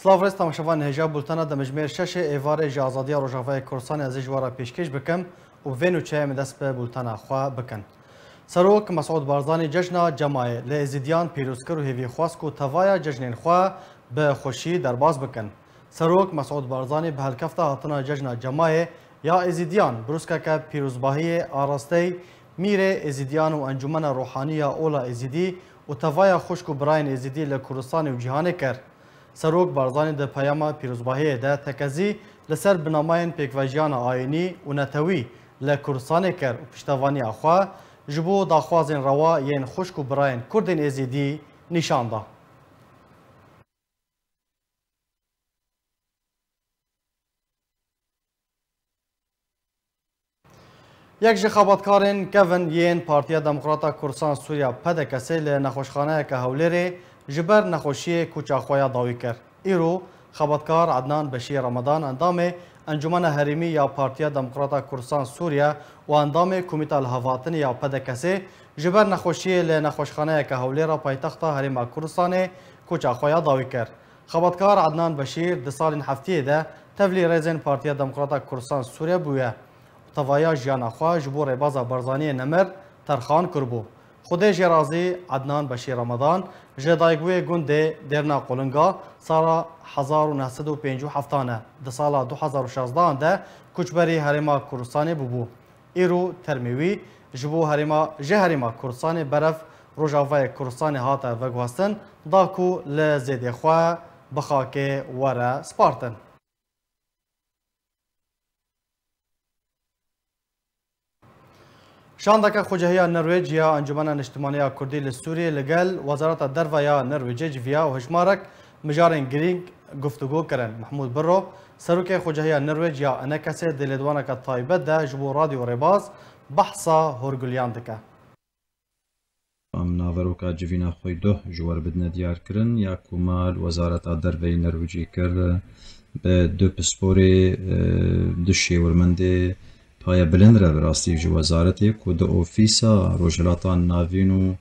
سلاف رست تماشاوان هجا بولتانا دمجمیر شش ایوار جا آزادی روجاوای کورسان از جوارا پیشکش بکم و وینو چه مدست به بولتانا خوا بکن. سروک مسعود بارزانی جشن جماعه لازیدیان پیروزکر و هیوی خواست کو توایا جشن خوا به خوشی درباز بکن. سروک مسعود بارزانی به هلکفته هاتنا جشن جماعه یا ازیدیان بروسکا که پیروزباهی آراسته میره ازیدیان و انجمن روحانی اولا ازیدی و توایا خوشکو براین ازیدی لکردستان و جهان کرد. سروک بارزانی ده پیام پیروزباهی ده تکزی لسر بناماین پیکواجیان آینی و نتوی لکردستان کرد و پشتوانی آخوا جبو داخوازین روا ین خوشکو براین کردین ازیدی نشان ده. یک جخاباتکارن کون ین پارتیا دموکراتا کردستان سوریا پدکسی لنخوشخانه که هولری جبر نخوشی کوچاخویا داوی کرد. ایرو خباتکار عدنان بشیر رمضان اندام انجمن هریمی یا پارتیا دموکراتا کردستان سوریا و اندام کمیته الهواتن یا پدکسی جبر نخوشی لنخوشخانه که هولری پایتخت هریم کردستان کوچاخویا داوی کرد. خباتکار عدنان بشیر ده سال هفته ده تولی رزن پارتیا دموکراتا کردستان سوریا بوده. توایا جیان خوا جبور بازا برزانی نمر ترخان کربو. خود جرازی عدنان بشیر رمضان جدایگوی گنده درنا قلنگا سال 1957 ده سال 2016 ده کچبری هریما کردستان ببو. ایرو ترمیوی جبو هریما کردستان برف روجاوای کردستان هاتا وگوستن داکو لزیده خوا بخاک وره سپارتن. شاندکه خوجهیا نروژ یا انجمن اجتماعی کردی لسوریه لگل وزارت دروا یا نروژ جویا و هشمارک مجارن گرینگ گفتگو کردن. محمود برو سروک خوجهیا نروژ یا انکس دلیدوانه که طایبت ده جبو رادیو ریباز بحثا هرگلیان دکه. ناوروکا جوینا خوی دو جوار بدن دیار کرن یا کمال وزارت دروا نروژی کر به دو پسپوری دشی ورمنده پای بلند را براستی جو وزارتی کود اوفیسا روجلاتان ناوینو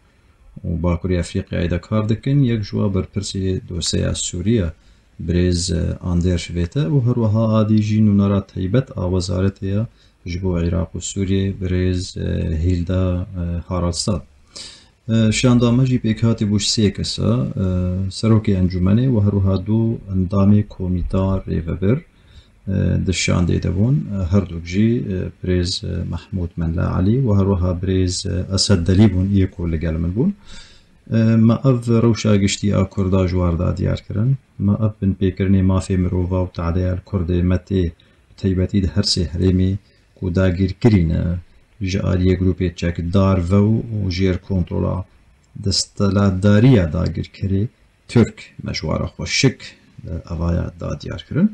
و باکوری افریقی ایدا کار دکن یک جوا برپرسی دوسیه سوریه بریز آندر شویته و هر وها آدی جینو نارا تایبت وزارتی جبو عراق و سوریه بریز هیلدا هارالستاد شاندامه جی پیکاتی بوش سه کسا سروکی انجمنه و هر وها دو اندامی کومیتا ریوبر دشان دیدبون هر دو جی بریز محمود منلا علی و هر وها بریز اسد دلیبون یکو لگل من بون ما اف روشا گشتی کردا جواردا دیار کرن ما اف بن پیکرنی مافی مروفا و تعدیل کرد متی تیبتی ده هر سه حریمی کو داگیر کرین جالیه گروپی چک دار و جیر کنترولا دستلاداریه داگیر کری ترک مجوارا خوشک اوایا دا دیار کرن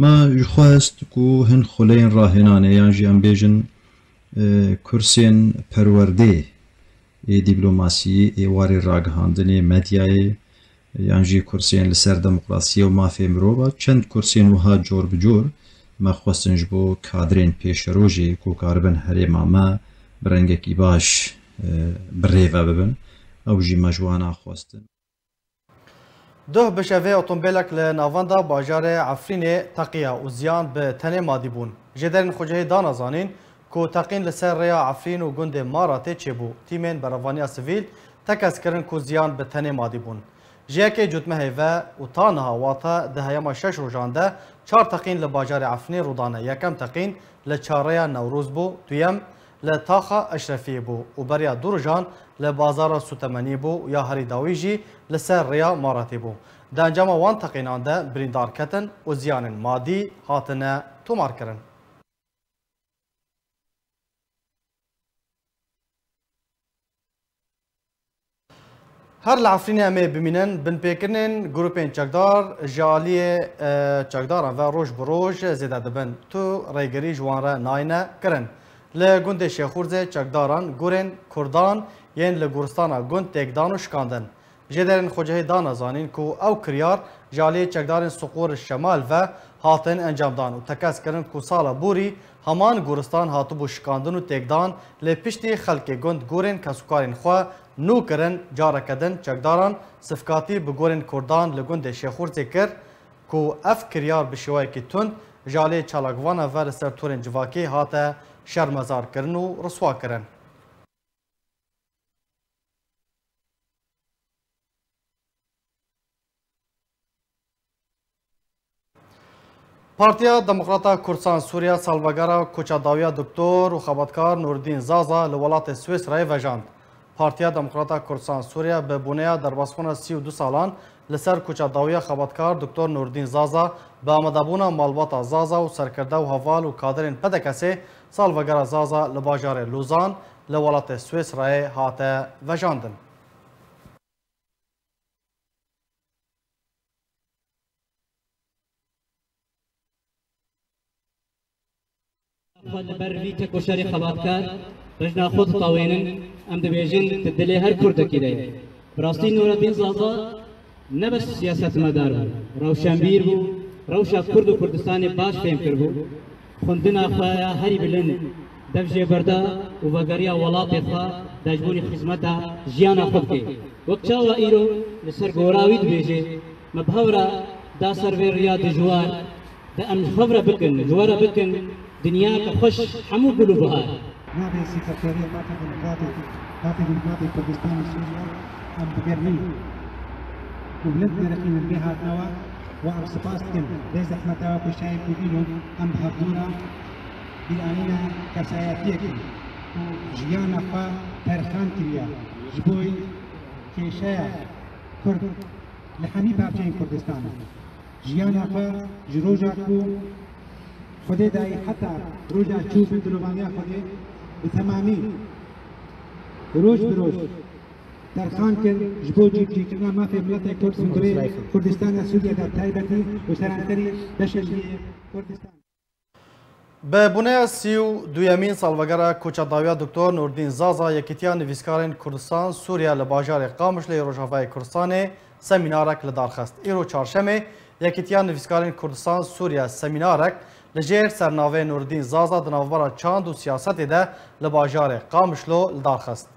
ما خواست کو هن خلین راهنانه یان جیان بیجن کرسین پرورده دیپلوماسی ایواری راگهاندنی مدیای یان جی کرسین لسر دموکراسی و مافی مروبا چند کرسین وها جور بجور ما خواستن جبو کادرین پیش روژی کو کاربن هریما ما برنگکی باش بریوه ببن او جی مجوانا خواستن ده بشوی اتومبیلک لناواندا باجار عفرین تقیه و زیان به تنه مادی بون. جدرین خوجه دانا زانین که تقین لسر ریا عفرین و گند ماراته چه بو. تیمین براوانیا سویل تکس کرن که زیان به تنه مادی بون. جیکه جدمه هیوه و تانها واتا ده هیما 6 روزانده 4 تقین لباجار عفرین رودانه. یکم تقین لچاره نوروز بو. دویم لتاخا اشرفی بو و بریا دورجان لبازار سوتمنی بو یا هری داویجی لسر ریا ماراتی بو. ده انجام وان تقینان ده بریندار کتن و زیان مادی هاتنه تومار کرن. هر العفرین امی بمینن بن پیکرنن گروپین چکدار جالی چکداران و روش بروش زیده دبن تو ریگری جوان را ناینه کرن. لگوند شیخورزه چکداران گورن کردان ین لگورستانا گوند تکدان و شکاندن. جدرین خوجه دانا زانین کو او کریار جالی چکدارن سقور شمال و هاتن انجام دان و تکس کرن کو سالا بوری همان گورستان هاتو بو شکاندن و تکدان لپشتی خلق گوند گورن کسوکارین خوا نو کرن جارکدن چکداران صفکاتی بگورن کردان لگوند شیخورزه کر کو اف کریار بشوایکی تند جالی چالاکوانا و لسر تورین جواکی هاته شرمزار کرن و رسوا کرن. پارتیا دموکراتا کردستان سوریا سالوگارا کوچاداویا دکتور و خبرکار نوردین زازا لولات سوئیس رای وجاند. پارتیا دموکراتا کردستان سوریا به بنیاد درباسخونه 32 سالان لسر کوچاداویا خبرکار دکتور نوردین زازا به آمدابونا مالباتا زازا و سرکرده و حوال و کادرین پدکسه سالوگارا زازا لباجار لوزان لولات سوئیس رای هاته وجاندن. خود بر ویت کوشری خبرکار رجنا خود طاوینن ام دبیجن تدلی هر کرد کیده. براستی نوردین زازا نبس سیاست مدار بود. روشنبیر بود. روشا کرد و کردستان باش فهم کرد بود. خندنا خوایا هری بلند دفجه بردا و وگریا ولات خوا دجبونی خدمتا جیانا خود که. وقتا و ایرو لسر گوراوی دبیجه مبهورا دا سرور ریاد جوار دا ام خبر بکن جوارا بکن دنیا کا خوش حمو گلو بهار نادي سكرتيرية مكتب ديمقراطي كردستان سوريا ام ببرلين وبلد رقيم بها نوا وام سباستكن ليس احمد وكشايف وبيلو ام بحضورا بالانينا كساياتيك وجيانا فا ترخان كريا جبوي كيشايا كرد لحمي بابتين كردستان جيانا فا جروجا كو خودی دایی حتی روزا چوب دلوانیا خودی به تمامی روز به روز در خان کرد جبو جیب کردن ما فی ملت کرد سندری کردستان سوریا در تایبتی و سرانتری دشتی کردستان. به بنیاد 32 سالوگرا کوچاداویا دکتور نوردین زازا یکیتیا نویسکارین کردستان سوریا لباجار قامش لی روجاوای کردستان سمینارک لدارخست. ایرو چهارشنبه یکیتیا نویسکارین کردستان سوریا سمینارک لجیر سرناوه نوردین زازا دناوبرا چاند و سیاست ده لباجار قامشلو لدارخست.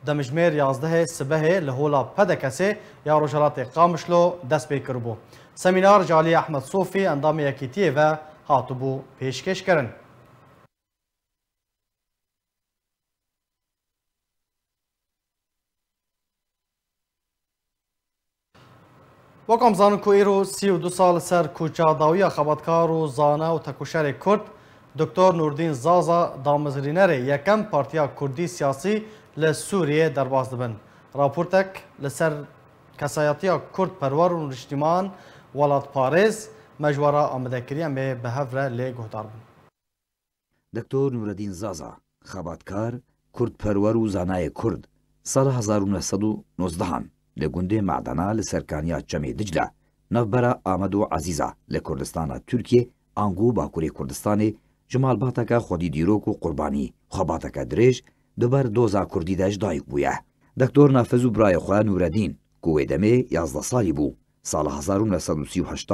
دمجمیر 11 سبه لهولا پدکسه یا روجالات قامشلو دست بی کربو. سمینار جالی احمد صوفی اندام یکیتیه و هاتبو پیشکش کرن. وکم زانو کو ایرو 32 سال سر کوچاداویا خبرکار و زانه و تکوشر کرد دکتر نوردین زازا دامزرینر یکم پارتیا کردی سیاسی لسوریه درباز دبن. راپورتک لسر کسایتیا کرد پرور و رشتیمان ولاد پاریز مجوره آمده کریم به هفره لی گهدار بن. دکتر نوردین زازا خبرکار کرد پرور و زانه کرد سال 1919 لگنده معدنا لسرکانیا جمع دجله نوبرا آمد و عزیزا لکردستان ترکیه آنگو باکوری کردستان جمال باتکا خودی دیروک و قربانی خواباتکا درێژ دوبر دوزا کردی داش دایک بویه. دکتر نافذ و برای خواه نوردین کوی دمه 11 سالی بو. سال 1938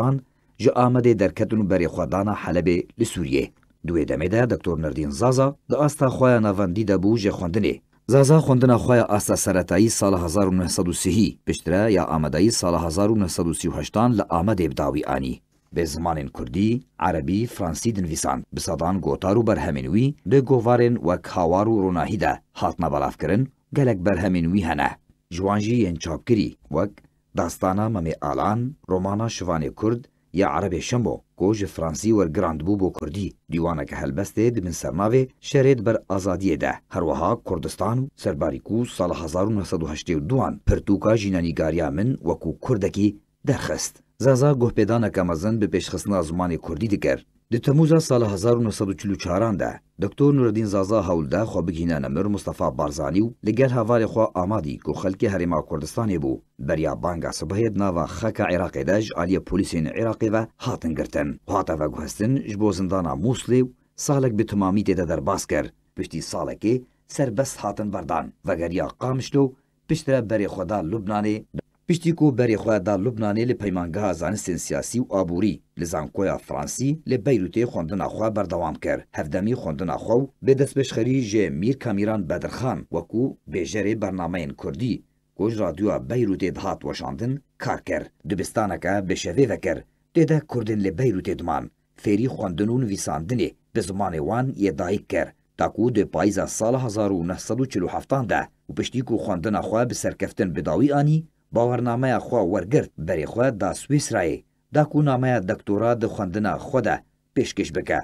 جا آمده درکتن بری خودانا حلب لسوریه. دوی دمه ده دکتر نوردین زازا دا آستا خواه نواندی ده بو جه خوندنه. زازا خوندن خواه آستا سرطایی سال 1930 پشتره یا آمدهی سال 1938 لآمده بداوی آنی. به زمان کردی، عربی، فرانسی دنویسان بسادان گوتارو برهمینوی ده گووارن و کهاوارو روناهی ده هاتنا بلاف کرن گلک برهمینوی هنه. جوانجی ین چاپکری وک داستانا ممی آلان، رومانا شوان کرد یا عرب شنبو گوش فرانسی ورگراند بو بو کردی دیوانه که هلبسته دبن سرناوه شرید بر آزادیه ده. هروها کردستان سرباریکو سال 1982 پرتوکا جینانیگاریا من وکو کردکی درخست. زازا گوهپیدان کمازن به پیشخستنا زمان کردی دکر. ده تموز سال 1944 ده دکتر نوردین زازا هولده خو بگینان امر مصطفی بارزانی لگل هوال خو آمادی کو خلک هرما کردستان بو بریا بانگا صبحید ناوا خک عراق داج علی پلیسین عراقی و هاتن گرتن هاتا و گوهستن جبو زندانا موسلی سالک به تمامی تیده در باز کر پشتی سالکی سربست هاتن بردان و گریا قامشلو پشتره بری خدا لبنانی پشتی کو بری خواهد دا لبنانی لپیمانگاه زانستین سیاسی و آبوری لزانکویا فرانسی لبیروتی خوندن آخوا بردوام کر. هفدمی خوندن آخوا به دست بشخری جه میر کامیران بدرخان وکو بیجر برنامه کردی گوش رادیو بیروتی دهات وشاندن کار کر. دبستانکا بشوه وکر تێدا کوردن لە بەیروتê diman fêrî xwendin û nivîsandinê bi zimanê wan yê dayîk kir taku di payîza sala 1947 de û piştî ku xwendina xwe bi serkeftin bi dawî anî bawernameya xwe wergirt berê xwe da Swîsrayê da ku nameya doktora di xwendina xwe de pêşkêş bike.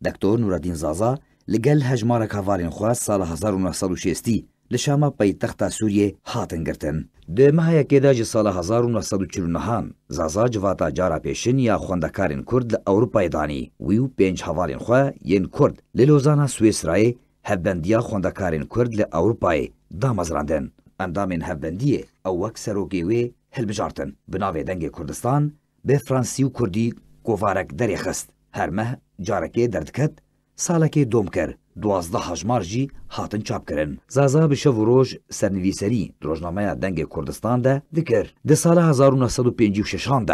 Doktor Nureddîn Zaza li gel hejmarek hevalên xwe sala 1960 li şama paytexta Sûriyê hatin girtin. Di meheyekê de ji sala 1949 Zaza civata cara pêşin ya xwendekarên Kurd li Ewropayê danî wî û 5 hevalên xwe yên Kurd li Lozana Swîsrayê hevbendiya xwendekarên Kurd li Ewropayê damezrandin. Endamên hevbendiyê ew wek serokê wê hilbijartin. Bi navê dengê Kurdistan bi Fransî û Kurdî kovarek derê xist. Her meh carekê derdiket salekê dom kir. 12 hejmar jî hatin çapkirin. Zaza bi şev û roj sernivîserî rojnameya dengê Kurdistan de dikir. Di sala 1956 de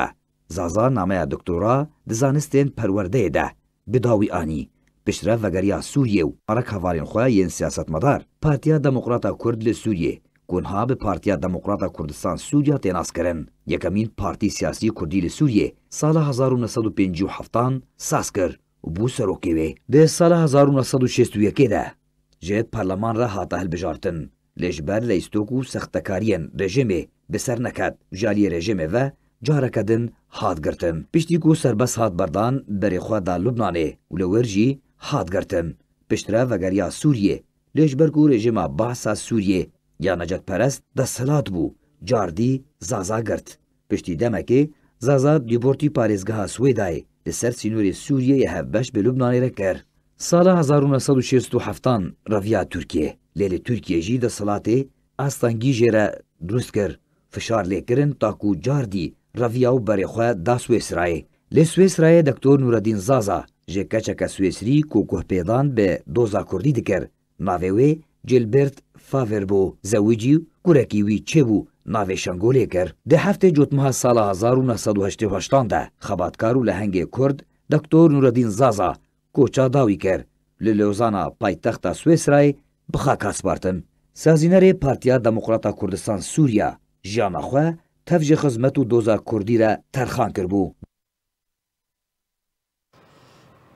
Zaza nameya doktora di zanistên perwerdeyê de bi dawî anî. Piştre vegeriya Sûriyê û arek hevalên xwe yên siyasetmedar Partiya Demokrata Kurd li Sûriyê gunha bi Partiya Demokrata Kurdistan Sûriya tênaskirin. Yekemîn partî siyasî Kurdî li Sûriyê sala 1957 saz kir. بو سروکی وی ده سال 1961 ده جه پارلمان را هاته هلبجارتن لجبر لیستوکو سختکارین رژیمی بسر نکد جالی رژیمی و جارکدن هات گرتن پشتیکو سربس هات بردان بری خوا دا لبنانه ولورجی هات گرتن پشتره وگریا سوریه لجبرکو رژیم بحثا سوریه یا نجات پرست ده سلات بو جاردی زازا گرت پشتی دمکی زازا دیپورتی پاریزگاه سویدای لسر سینوری سوریه هفبش به لبنانی را کر. سال 1967 رویا ترکیه. لیل ترکیه جی ده صلاته استانگی جره درست کر. فشار لیکرن تاکو جاردی رویا و بریخواه دا سویسرای. لی سویسرای دکتور نوردین زازا جه کچک سویسری کو کوه پیدان به دوزا کردی دکر. ناویوی جلبرت فاوربو زویجی کورکیوی چه بو ناوی شنگولی کر. ده هفته جوتمها سال 1988 ده خباتکارو لهنگ کرد دکتور نوردین زازا کوچا داوی کر. للوزانا پایتخت سویسرای بخاک سپارتن. سازینر پارتیا دموکراتا کردستان سوریا جیانا خو تفج خدمت و دوزا کردی را ترخان کربو.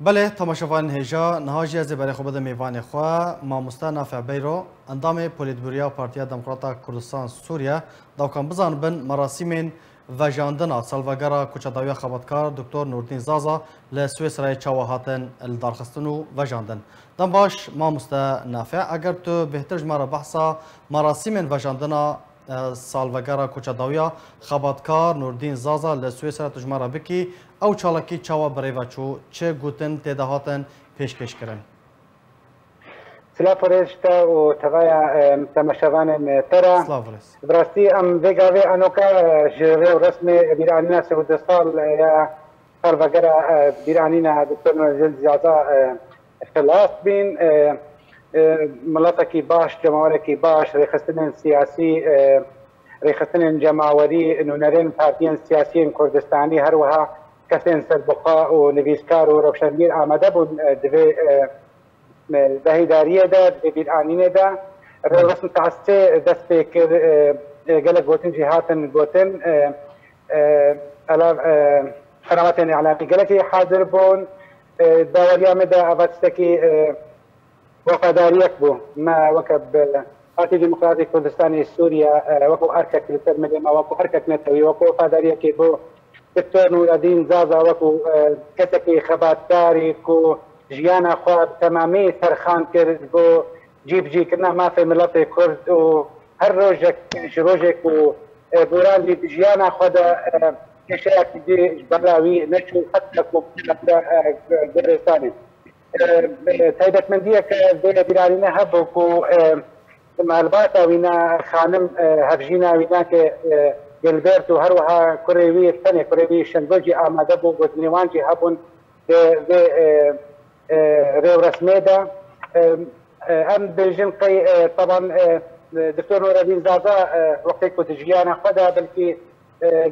بله تماشاوان هجا نهاجی از برای خوب میوان خوا ماموستا نافع بیرو اندام پولیتبوریا پارتیا دموکراتا کردستان سوریا داوکان بزن بن مراسم وجاندنا سالوگرا کوچاداوی خبرکار دکتر نوردین زازا لسویسرای چاوهاتن الدارخستنو وجاندن دم باش ماموستا نافع اگر تو بهتر مرا بحثا مراسم وجاندنا سالوگرا کوچاداوی خبرکار نوردین زازا لسویسرای تجمرا بکی او چالاکی چاوا بریوچو چه گوتن تدهاتن پیشکش کردن. سلام فرشته و توای تماشاوان ترا. سلام فرست. براستی ام دیگه آنوکا جوی رسمی بیرانینا سود سال یا سالوگر بیرانینا دکتر نوردین زازا خلاص بین ملت کی باش جماعت کی باش ریخستن سیاسی ریخستن جماعتی نونرین پارتیان سیاسی کردستانی هر وها کسین سربقا و نویسکار و روشنبیر آمده بود دوی دهیداریه ده بیرانینه ده رسم تعصه دست بکر گلک گوتن جهاتن گوتن خدمات اعلامی گلکی حاضر بون داوریام ده اوستکی وفاداریک بو ما وکب پارتی دموکراتی کردستانی سوریا وکو ارکک لترمدی ما وکو ارکک نتوی وکو وفاداریکی بو دکتور نوردین زازا وکو کسکی خباتکاری کو جیانا خواب تمامی سرخان کرد بو جیب کرنا ما فی ملت کرد و هر روزک و بوران دی جیانا خود کشیک دی بلاوی نشو حتی کو گرستانی تایبت مندیه که دی بیرانینه هبو کو معلومات وینا خانم هفجینا وینا که گلبرت و هر وها کوریوی تنه کوریوی شنگوجی آماده بو گزنیوانجی هبون ريو رسمي ده ام بالجنقي طبعا دكتور نوردين زازا وقتك كنت جيانا خدا بلكي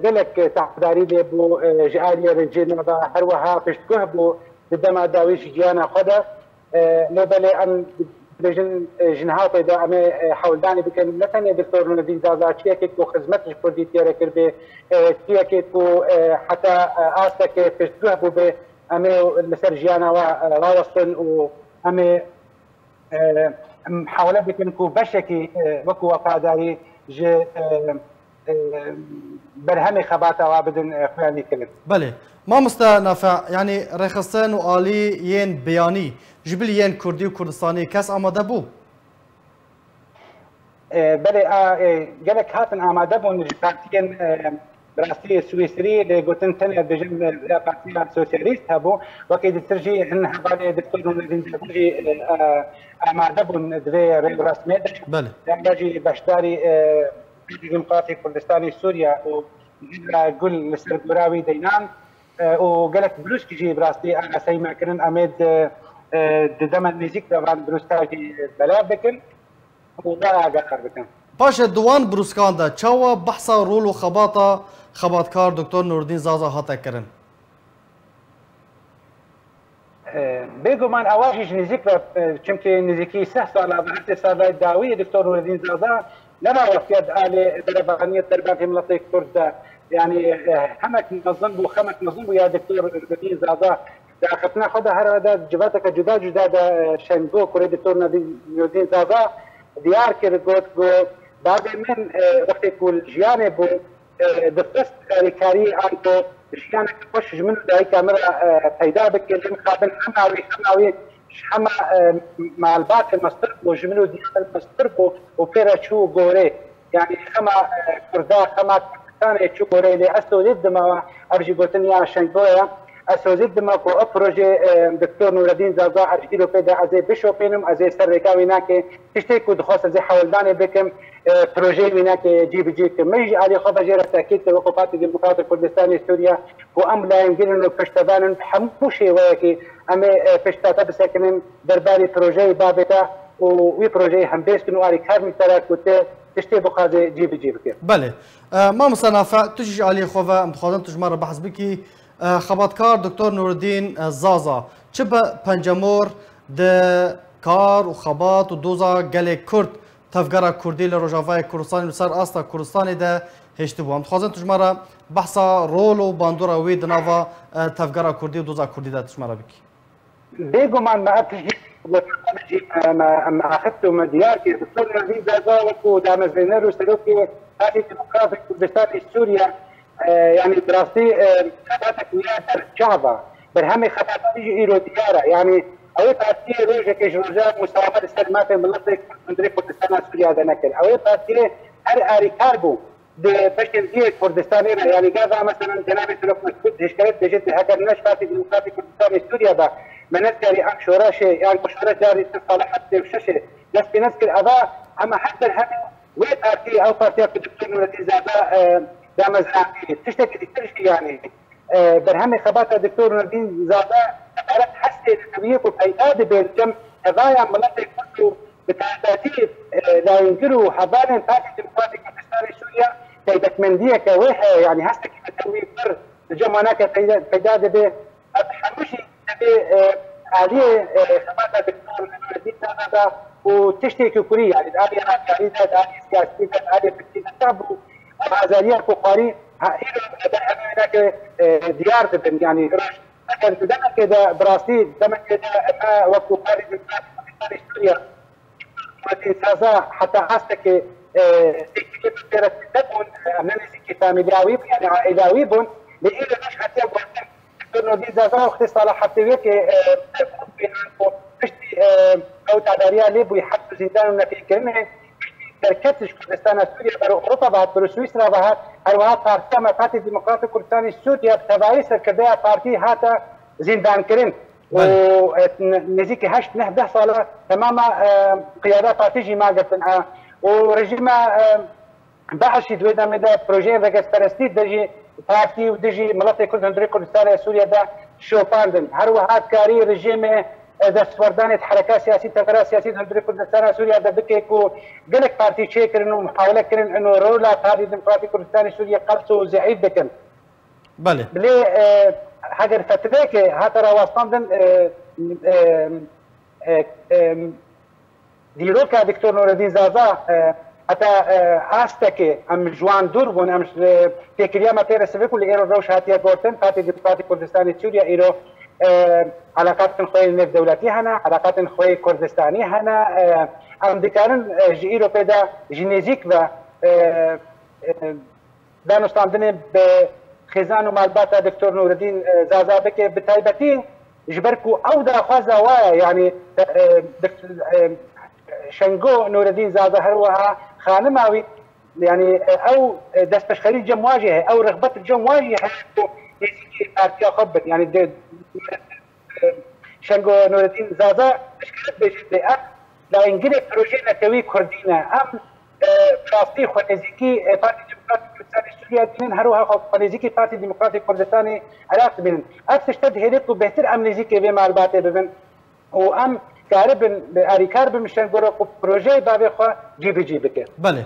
قلك تعداري لي بو جالي رجينا ده هروها بشتكه بو بدما داويش جيانا خدا لبلي ان بجن جنها پیدا اما حولدانی بکن نتنی دکتر نوردین زازا چیه که کو خدمتش کردی تیاره کرده چیه که کو حتی آسته که پشتوه بو به اما لسر جیانا و راوستن و اما محاوله بکن کو بشکی وکو وفاداری ج برهمي خباتا وابدن خواني كلمه. بله ما مستنافع يعني رخصتن وآلي ين بياني جبل ين كردي وكردستاني كاس آماده بو؟ بله قالك هاتن آماده بو بارتيين براستي سويسري لقوتن تانية بجنب بارتيين سوسياليست هبو وكيد ترجي هن هبالي دكتور نوردين ترجي آماده بو دوي رسمي بله يعني باشداري ديمقراطي كردستاني سوريا وقول لسر براوي دينان وقالك بلوش كيجي براستي انا سيما كرن امد ددم النزيك طبعا بروستاجي بلا بكن ولا اقدر بكن باش دوان بروسكان دا چاوا بحثا رول و خباطا خباتكار دكتور نوردين زازا هاتا كرن بيجو من اواجج نزيك چمكي نزيكي 6 سال 10 سال داوي دكتور نوردين زازا لما وفيد آلة دربانية دربان في منطقة كرد يعني همك نظم بو خمك نظم بو يا دكتور نوردين زازا اخذنا خدها هذا جباتك جدا جدا شنبو كوري دكتور نوردين زازا ديار كرغوت جو بعد من وقت يقول جياني بو دفست كاري انتو جيانك خوش منه داي كاميرا پیدا بك مقابل حماوي حما مع الباقي المستر وجملو ديال المستر وفيرا شو غوري يعني خما كردا خما ثاني شو غوري اللي اسوزيد ما ارجي قلتني شنبويا اسوزيد ما كو بروجي دكتور نور الدين زازا ارجي له بدا ازي بيشوبينم ازي سركاوي ناكي تشتكوا دخوس ازي حولداني بكم بروجي ويناكي جي ميجي علي خبر جرى تاكيد وقفات الديمقراطيه الكردستاني سوريا وام لا يمكن انه بشتبان حموشي وياكي اما بشتاتا بسكنن درباري بروجي بابتا وي بروجي هم بيسكن واري كارمي تراك تشتي بخازي جي بكير بله ما مصنافع تجي علي خوفا متخاذن تجمر بحث بكي خباتكار دكتور نور الدين زازا چبا پنجمور د کار و خبات و دوزا گل کرد تفگرا کردی لروجاوای کردستانی سر آستا کردستانی ده هشتی بو هم تخوازن تجمرا بحثا رول و باندورا وی دناوا تفگرا کردی و دوزا کردی ده تجمرا بکی بيجو ما اتجي ما اخذته من ديارتي دكتور نور الدين زازا وكو دام زينر وسلوكي هذه ديمقراطيه كردستان سوريا يعني دراستي خطاتك ويا شعبة برهمي خطاتك يجي إيرو ديارة يعني أوي بارتي روجة كجوجات مساومة السلمات من منطقة مدري كردستان سوريا هذا نكل أوي بارتي هر آري كاربو باش تنزيه كردستاني يعني كذا مثلا جنابي سلوك مسكوت هشكلت بجد هكذا نشفاتي ديمقراطي كردستان سوريا با منذكر أكشوراشي يعني كشورة جاري صالحات وشاشة بس بنذكر أضاء أما حتى الهم وين بارتي أو بارتي الدكتور نور الدين زازا دام زعمي تشتكي تشتكي يعني برهمي خبات الدكتور نور الدين زازا قالت حسي التويق وفيداد بين جم قضايا مناطق كله بتعتاتيب لا ينكروا حضارة بارتي ديمقراطي كردستان سوريا كيدك مندية كويحة يعني هستك التويق بر جم هناك فيداد به حموشي عليه خبات الدكتور نور الدين زازا وتشتكي كوريا يعني الآلية عقارية الآلية سياسية الآلية فكرية الشعب وعزالية فقاري هناك ديار تبن يعني كان دائما كده براسي دائما كده ما وقت قاري في سوريا وتنسازا حتى حاسك سكيب ترى تكون أمام سكي فاميلياوي يعني عائلوي بون لإيه مش حتى وقت إنه دي زازا وقت صلاح حتى ويك مشتي أو تعبيريا ليبو يحطوا زيدان في كلمة تركتش كردستان سوريا برو اوروبا بعد برو سويسرا بعد هروها بارتي ما بارتي ديمقراطي كردستان سوريا بتبعي سركردها بارتي هاتا زندان كرين ونزيك هشت نهده صالة تماما قيادة بارتيجي ما قلتن ورجيما بحشي دويدا مدى بروجين رقص فرستي دجي بارتي ودجي ملطي كردستان سوريا دا شو باندن هروها كاري رجيم دستوردانة حركات سياسية تغيرات سياسية هندري كردستان سوريا ده بكيكو قلك بارتي شيء إنه محاولة كرن إنه رولا بارتي ديمقراطي كردستان سوريا قلصو زعيد بكن. بله. بلي حاجة فترة هاترا واستندن دیروکا دکتۆر نورالدین زازا حتى ئاستەکێ ئەم جوان دوور بوون ئەم تێکریامە پێرە سڤک و لە ئێرە ڕەوش هاتیە گۆتن پارتی دیموکراتی کوردستانی سووریا ئیرۆ علاقاتن خۆی نێودەوڵەتی هەنا علاقاتن خۆی کوردستانی هەنا ئەم دەکارن ژ ئیرۆ پێدا ژ نێزیک بە دانوستاندنێ بە خێزان و مالباتە دکتۆر نورالدین زازا بکێ بتایبەتی ji ber ku ew daxwaza waya yani şengo Nureddin Zaza her wiha xanima wî yani ew destpêşxerî cem wajê he ew rexbet cem wajê he nêzîkî partiya xwe bik yani şengo Nureddin Zaza pêşkêşî bêje em dayîngirê projeyê netewî Kurdî ne em rastî xwe nêzîkî Partî Demokratîk Kurdistanê Sûriya dînin her wiha xwe nêzîkî Partî Demokratîk Kurdistanê Iraq dibînin ev tişte dihêlê ku bêhtir em nêzîkê vê malbatê bibin û em karibin alîkar bimişin gora ku projeyê bavê xwe cîbicî bike. بله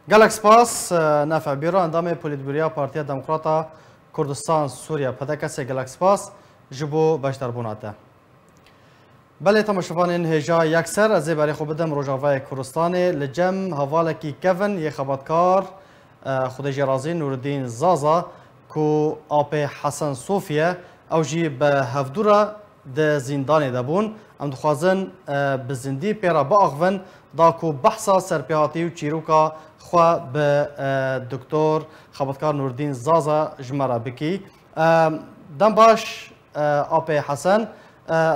gelek spas nafê bîro endamê Polîtbûriya Partiya Demokrata Kurdistan Sûriya pedekesê gelek spas ji bo beşdarbûna te. Belê temaşevanên hêja yekser ez ê berê xwe bidim Rojavayê Kurdistanê li cem hevalekî kevin yê xebatkar Xwedê jê razî Nureddin Zaza ku apê Hesen Sofiye ew jî bi hevdûra di zîndanê de bûn em dixwazin bi zindî pêra biaxivin da ku behsa serpêhatî û çîroka xwe bi doktor xebatkar Nureddin Zaza ji me re bikî. Dem baş apê Hesen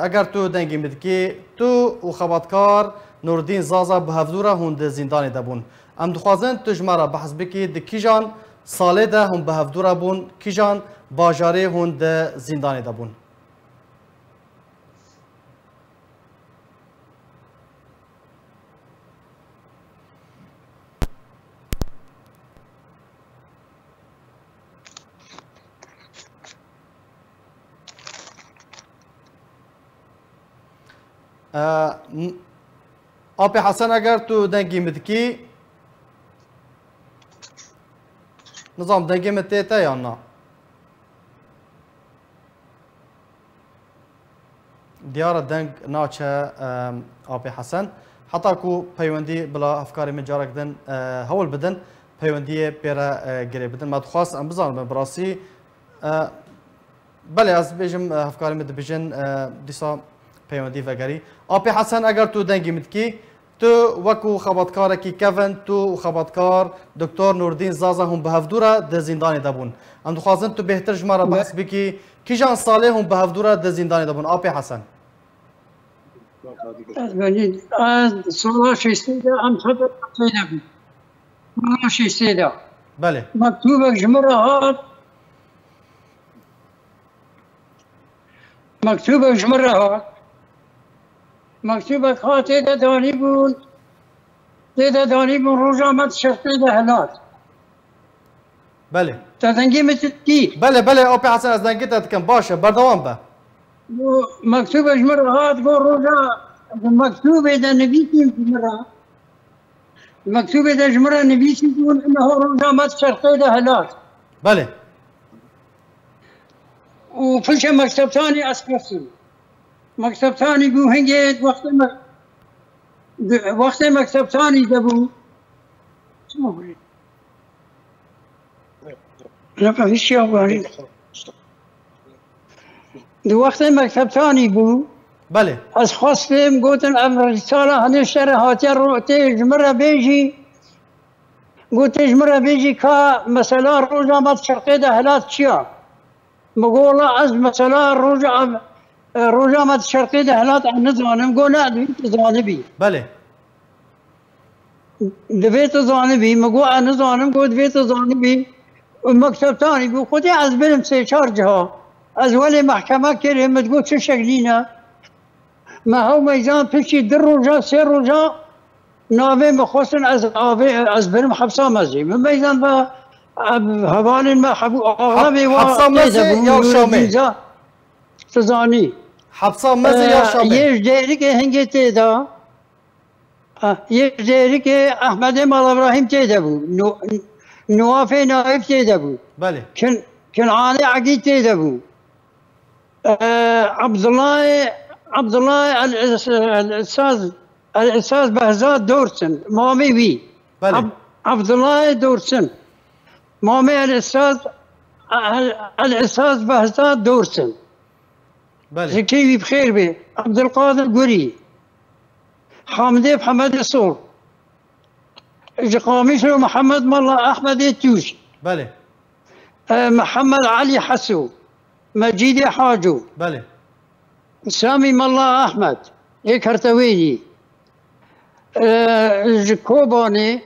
eger tu dengê min dikî tu û xebatkar Nureddin Zaza bi hevdûra hûn di zîndanê de bûn em dixwazin tu ji me re behs bikî di kîjan salê de hûn bi hevdûra bûn kîjan bajarê hûn di zîndanê de bûn. apê Hesen eger tu dengê min dikî nizam dengê min tê te yan na diyara deng naçe apê Hesen heta ku peywendî bila hevkarê min carek din hewl bidin peywendiyê pêre girê bidin me dixwast em bizanin bi rastî belê ez bêjim hevkarê min dibêjin dîsa peywendî vegerî apê Hesen eger tu dengê min dikî tu wekû xebatkarekî kevin tu û xebatkar doktor Nureddin Zaza hûn bi hevdûra di zîndanê de bûn em dixwazin tu bêhtir ji me re behs bikî kîjan salê hûn bi hevdûra di zîndanê de bûn apê Hesen Sala şêstê de em tê de bûn sala şêstê de belê mektûbek ji min re hat mektûbek ji min re hat mektûbek hat tê de danî bûn tê de danî bûn roja me tişertê de helat belê te dengê min dikî belê belê apê Hesen ez dengê te dikim baş e berdewam be mektûbek ji min re hat got roja mektûbê de nivîsîn ji min re mektûbê de ji min re nivîsî bûn neho roja me tişertê de helat belê û pişê mektebtanî ez kesîm mektebtanî bû hingê wextê mektebtanî de bû di wextê mektebtanî bû belê ez xwestim gotin ev risala hinêşte re hatiye tê ji min re bêjî got tê ji min re bêjî ka mesela roja me tişertê de helat çiya min got wala ez mesela roja me tişertê de helat em nizanim got ne divê tu zanibî belê divê tu zanibî min got ez nizanim got divê tu zanibî mektebtanî bû xwedê ez birim sê çar ciha ez welê mehkeme kirê min got çi şeklîne me hew meydan piştî di roja sê roja navê me xwestin ez birim hepsa mezî min meydan ve hevalên me axavê Hepsa Mezî ya Şamê tu zanî hepsa Mezî ya Şamê yê ji dêrikê hingê tê de yê ji dêrikê Ehmedê Mal-Ebrahîm tê de bû Nuwafê Naif tê de bû belê Kinanê Egî tê de bû Abdullahi El-Saz الأستاذ بهزاد دورسن مامي بي بله عبد الله دورسن مامي الأستاذ بهزاد دورسن بله زكي بخير بي عبد القادر قري حامدي محمد الصور قاميس محمد ملا أحمد التوش بله محمد علي حسو مجيد حاجو بله سامي ملا أحمد كرتويني كوباني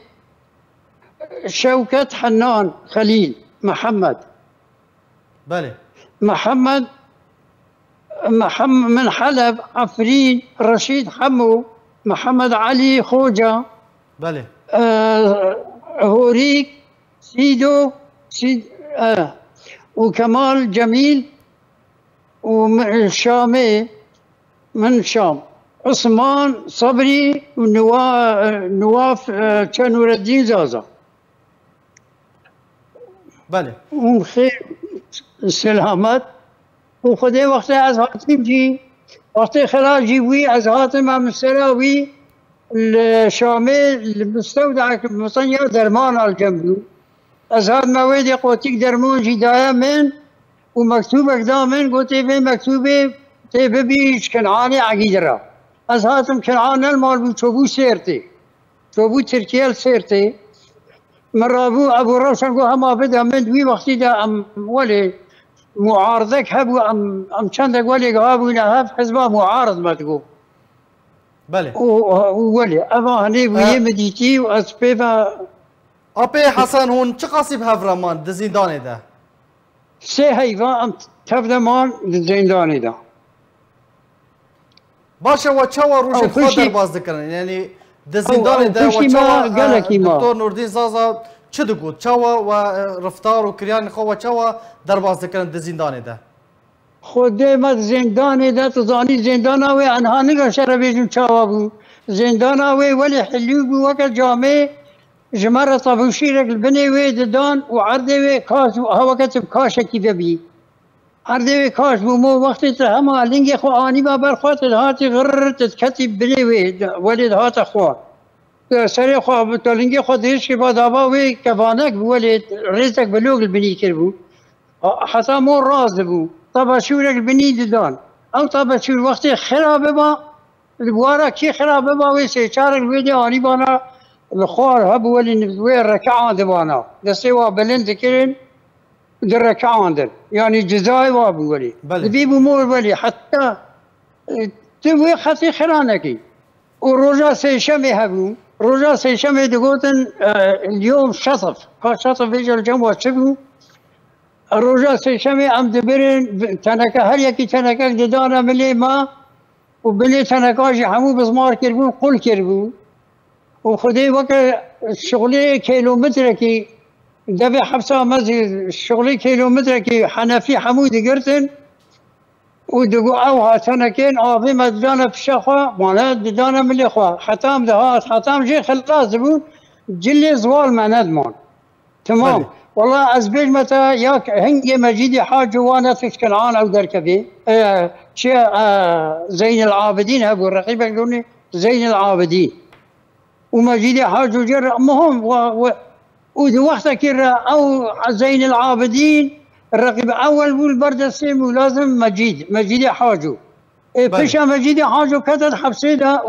شوكت حنان خليل محمد بله محمد من حلب عفرين رشيد حمو محمد علي خوجة بله هوريك سيدو وكمال جميل والشامي من الشام عثمان صبري ونواف نور الدين زازا بله وخير السلامات وخدي وقت از هاتم جي وقت خلال جيبوي از هاتم عم السلاوي الشامي المستودع مصنع درمان على الجنبو از هات مواد قوتيك درمان جي دائما ومكتوب قدامن قلت في مكتوبه تبيش كنعاني عقيدرا از هاتم كنعان المال بو شوبو سيرتي شوبو تركيا سيرتي مرابو ابو روشن قو هما بدا من دوي وقتي دا ام ولي معارضك هبو ام چندك ولي قابو نهاف حزبا معارض ما تقول بله ولي اما هني ويه مديتي واسبيفا اپی حسن هون چه قصیب هفرمان ده زندانه ده؟ سه هيفا ام تفدمان زنداني دا باشه و چاوا روش او خود خوشی- در باز دکرن یعنی ده زندانه ده و خوشی ما چاوا گلکی ما. دکتور نوردین زازا چه دگود؟ چاوا و رفتار و کریان خو و چاوا در باز دکرن ده زندانه ده؟ خود مت زندان ده تزانی زندان اوی انها نگه شربیجون چاوابو زندان اوی ولی حلیو بو وقت جامعه جمرة طبوشيرك البني ويد دان وعرضي وي كاش هوا كتب كاشة كيف بي عرضي وي كاش بمو وقت هما لينجي خو اني ما برخوات هاتي غرر تتكتب بني ويد ولد هات اخوا سري خو بتلينجي خو ديش كي بادابا وي كفانك ولد رزقك بلوغ البني كربو حتى مو راز بو طبعا شورك البني دان او طبعا شو وقت خراب با البوارا كي خراب با وي سيشارك الفيديو اني بانا الخوار هب ولي نبوي ركعان دبانا دسوا بلند كرن در ركعان در يعني جزاي وابو ولي بلى. بيبو مور ولي حتى تبوي خطي خرانكي وروجا سيشمي هبو روجا سيشمي دقوتن اليوم شطف شطف يجي الجمع شبو روجا سيشمي ام دبرن تنكا هل يكي تنكا ددانا ملي ما وبلي تنكاجي حمو بزمار كربو قل كربو وخدي وقت شغلي كيلومتر كي دبي حبسة مزي شغلي كيلومتر كي حنفي حمود قرتن ودقو اوها سنكين افي مدانا في الشخوة معناها دانا من الاخوة حتام دهات حتام جي خلاص زبون جلي زوال ما ندمان تمام بلي. والله ازبيج متى ياك هنجي مجيدي حاج وانا تشكل عان او دركبي شيء زين العابدين ابو الرقيب يقولوني زين العابدين ومجيد حاج وجر مهم وقت كرة او زين العابدين الرقيب اول والبرد السيم ولازم مجيد حاجو بشا مجيد حاجو كتد حبسيدا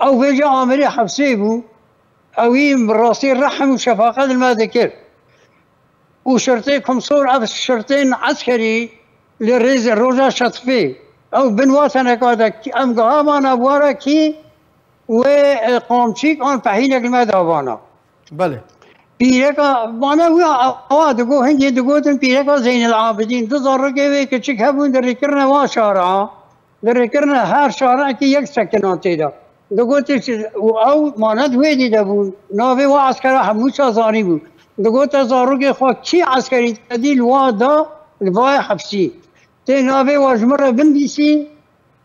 او بيجا عامري حبسيبو او راسي الرحم وشفاقة ما ذكر وشرطي كمصور ابس شرطين عسكري للريز الروجا شطفي او بنواتنا كادا ام قهامانا بوارا كي وقامشيك آن فحيلك المدابانا بله بيركا بانا ويا دقو هنجي دقوتن بيركا زين العابدين تظهر كيفي كتشك هبون دركرنا واشارعا دركرنا هر شارع كي يك سكنان تيدا دقوتش او ماند ويدي دبون ناوي وعسكرا حموشا زاني بو دقوت زاروكي خوا كي عسكري تدي الوادا الفاي حبسي تي ناوي واجمرة بنديسي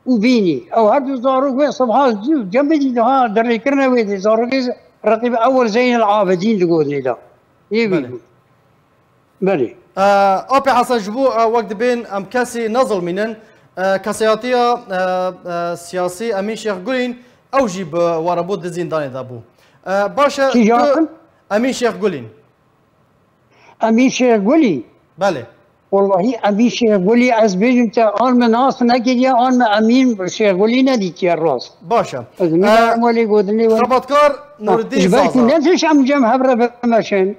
وبيني او هردو زاروك صبحات جنبي ده دركرنا ويدي زاروك رقيب اول زين العابدين تقول دا بلى. بلي اپی حسن جبو وقت بین ام کسی نظر منن کسیاتیا سیاسی امین شیخ گلین او جی واربود د زندان دابو باشا امین شیخ گلین امین شیخ گلی بله والله امین شیخ گلی از بيجم تا آن من ناس نکردی آن من امین شیخ گلی ندیدی راست باشه مالی گودنی خباتکار نوردین زازا جبركم نتش ام جم هبره بمشن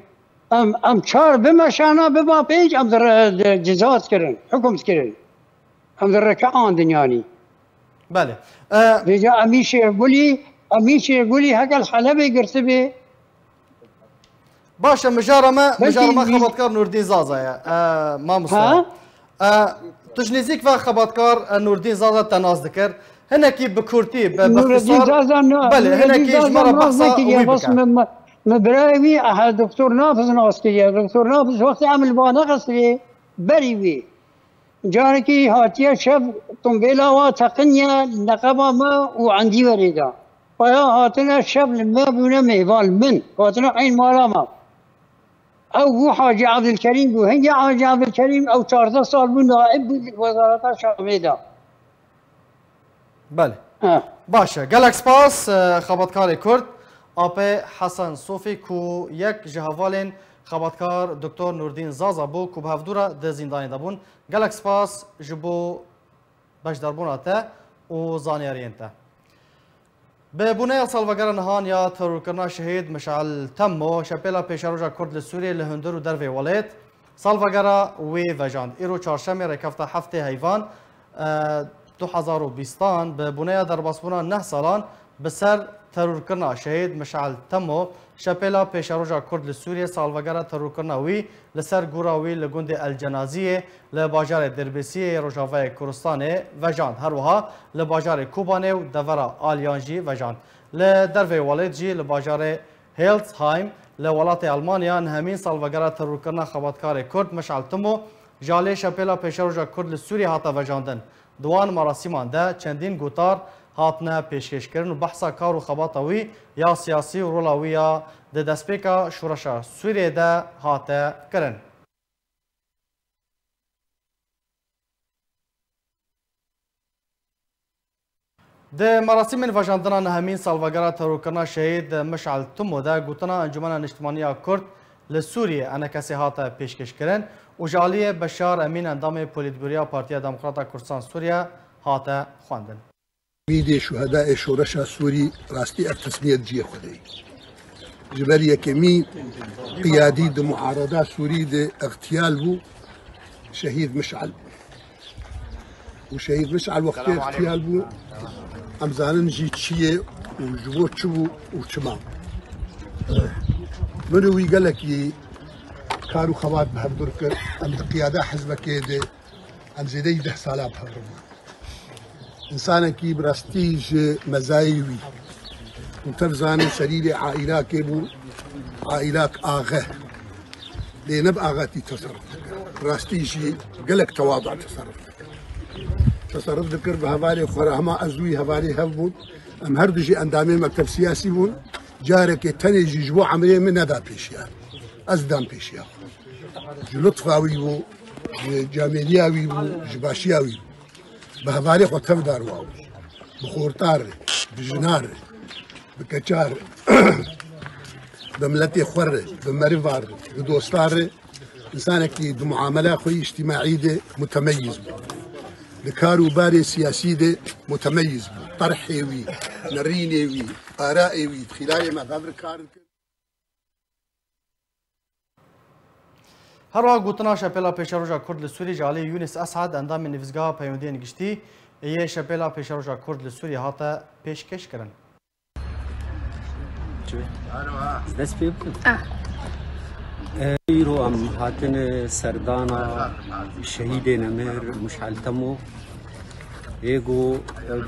ام چار بمشانا ببا پیج ام در جزات کرن حكم کرن ام در ركعان دنياني بله رجع امين شيخ قولي هكا الحلبة قرتبه باشا مجارمة خباتكار نوردين زازا يا ما مصطفى تشنيزيك فا خباتكار نوردين زازا تناز ذكر هناكي بكورتي باختصار بله هناكي جمرة بحصة ويبكا مبراوي دكتور نافذ ناسكي دكتور نافذ وقت عمل بانا غسري بريوي جاركي هاتيا شف طنبيلا وتقنيا نقبا ما وعندي وريدا فيا هاتنا الشف لما بنا ميفال من هاتنا عين مالاما او هو حاجة عبد الكريم وهي حاجة عبد الكريم او 14 صار من نائب وزارة الشاميدا بله باشا جالكس باس خباتكار كرد آپی حسن صوفی کو یک جهوالین خباتکار دکتر نوردین زازا بو کو به هفدورا ده زندانی دابون گلک سپاس جبو بشداربونا ته و زانیارین ته به بونه سالوگر نهان یا ترورکرنا شهید مشعل تمو شپیلا پیشروجا کرد لسوریه لهندر و در ولایت سالوگرا وی وجاند ایرو چهارشنبه رکفته هفته حیوان 2020 به بونه درباسبونا 9 سالان بسر ترورکرنا شهید مشعل تمو شپیلا پیشروجا کرد لسوریه سالوگرا ترورکرنا وی لسر گورا وی لگوند الجنازیه لباجار دربسیه روجاوه کردستان وجاند هروها لباجار کوبانه و دورا آلیانجی وجاند لدروی والد جی لباجار هیلتسهایم لولات آلمانیا همین سالوگرا ترورکرنا خباتکار کرد مشعل تمو جاله شپیلا پیشروجا کرد لسوریه هاتا وجاندن دوان مراسمان ده چندین گوتار هاتنا پیشکش کردن و بحثا کار و خباتوی یا سیاسی و رولاوی یا ده دسپیکا شورشا سوریه ده هاته کردن. ده مراسم وجاندنا همین سالوگرا ترورکرنا شهید مشعل تمو ده گوتنا انجمن اجتماعی کرد لسوریه انا کسی هاته پیشکش کردن و جالی بشار امین اندام پولیتبوریا پارتیا دموکراتا کردستان سوریه هاته خواندن. ميدي شهداء شورشا السوري راستي التسمية جي خدي جبرية كمي قيادي دي معارضة سوري دي اغتيال بو شهيد مشعل وشهيد مشعل وقت اغتيال بو امزانن جي تشيه وجبو تشبو وتشمام منو يقلك كارو خوات بهبدور كر ام قيادة حزبك دي ام زيدي 10 سالة بهبدور إنسانك برستيج مزايوي وتفزان سرير عائلاك بو عائلاك آغا لينب آغاتي تصرف براستيجي قلك تواضع تصرف ذكر بهفاري خراهما أزوي هفاري هفبون أم هردجي أندامي مكتب سياسي بون جارك تنجي جبو عملية من هذا بيشيا أزدام بيشيا لطفاوي بو جاميلياوي بو جباشياوي بهفاري خو تفدار واو بخورتار بجنار بكچار بملتي خور بمريفار بدوستار انسانك بمعامله خوي اجتماعي ده متميز لكارو باري سياسي ده متميز طرحي وي نريني وي ارائي وي خلال ما غبر كار هر گوتنا شپیلا پیشروجا کرد لسوری جالی یونس اسعد اندام نویزگاه پیوندین گشتی یه شپیلا پیشروجا کرد لسوری هاتا پیشکش کردن. دست پی بکن. ایرو ام هاتن سردانا شهید نمر مشعل تمو ایگو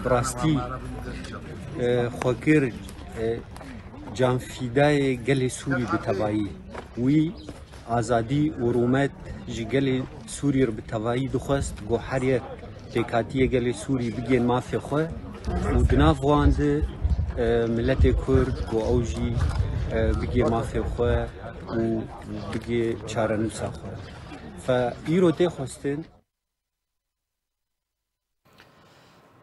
براستی خوکر جانفیدای گل سوری بتوایی وی آزادی و رومت جگل سوری رو بتوایی دخواست گو حریه تکاتیه گل سوری بگین مافی خواه و دناف وانده ملت کرد گو اوجی بگی مافی خواه و بگی چارنوسا خواه فا ایرو ده خواستن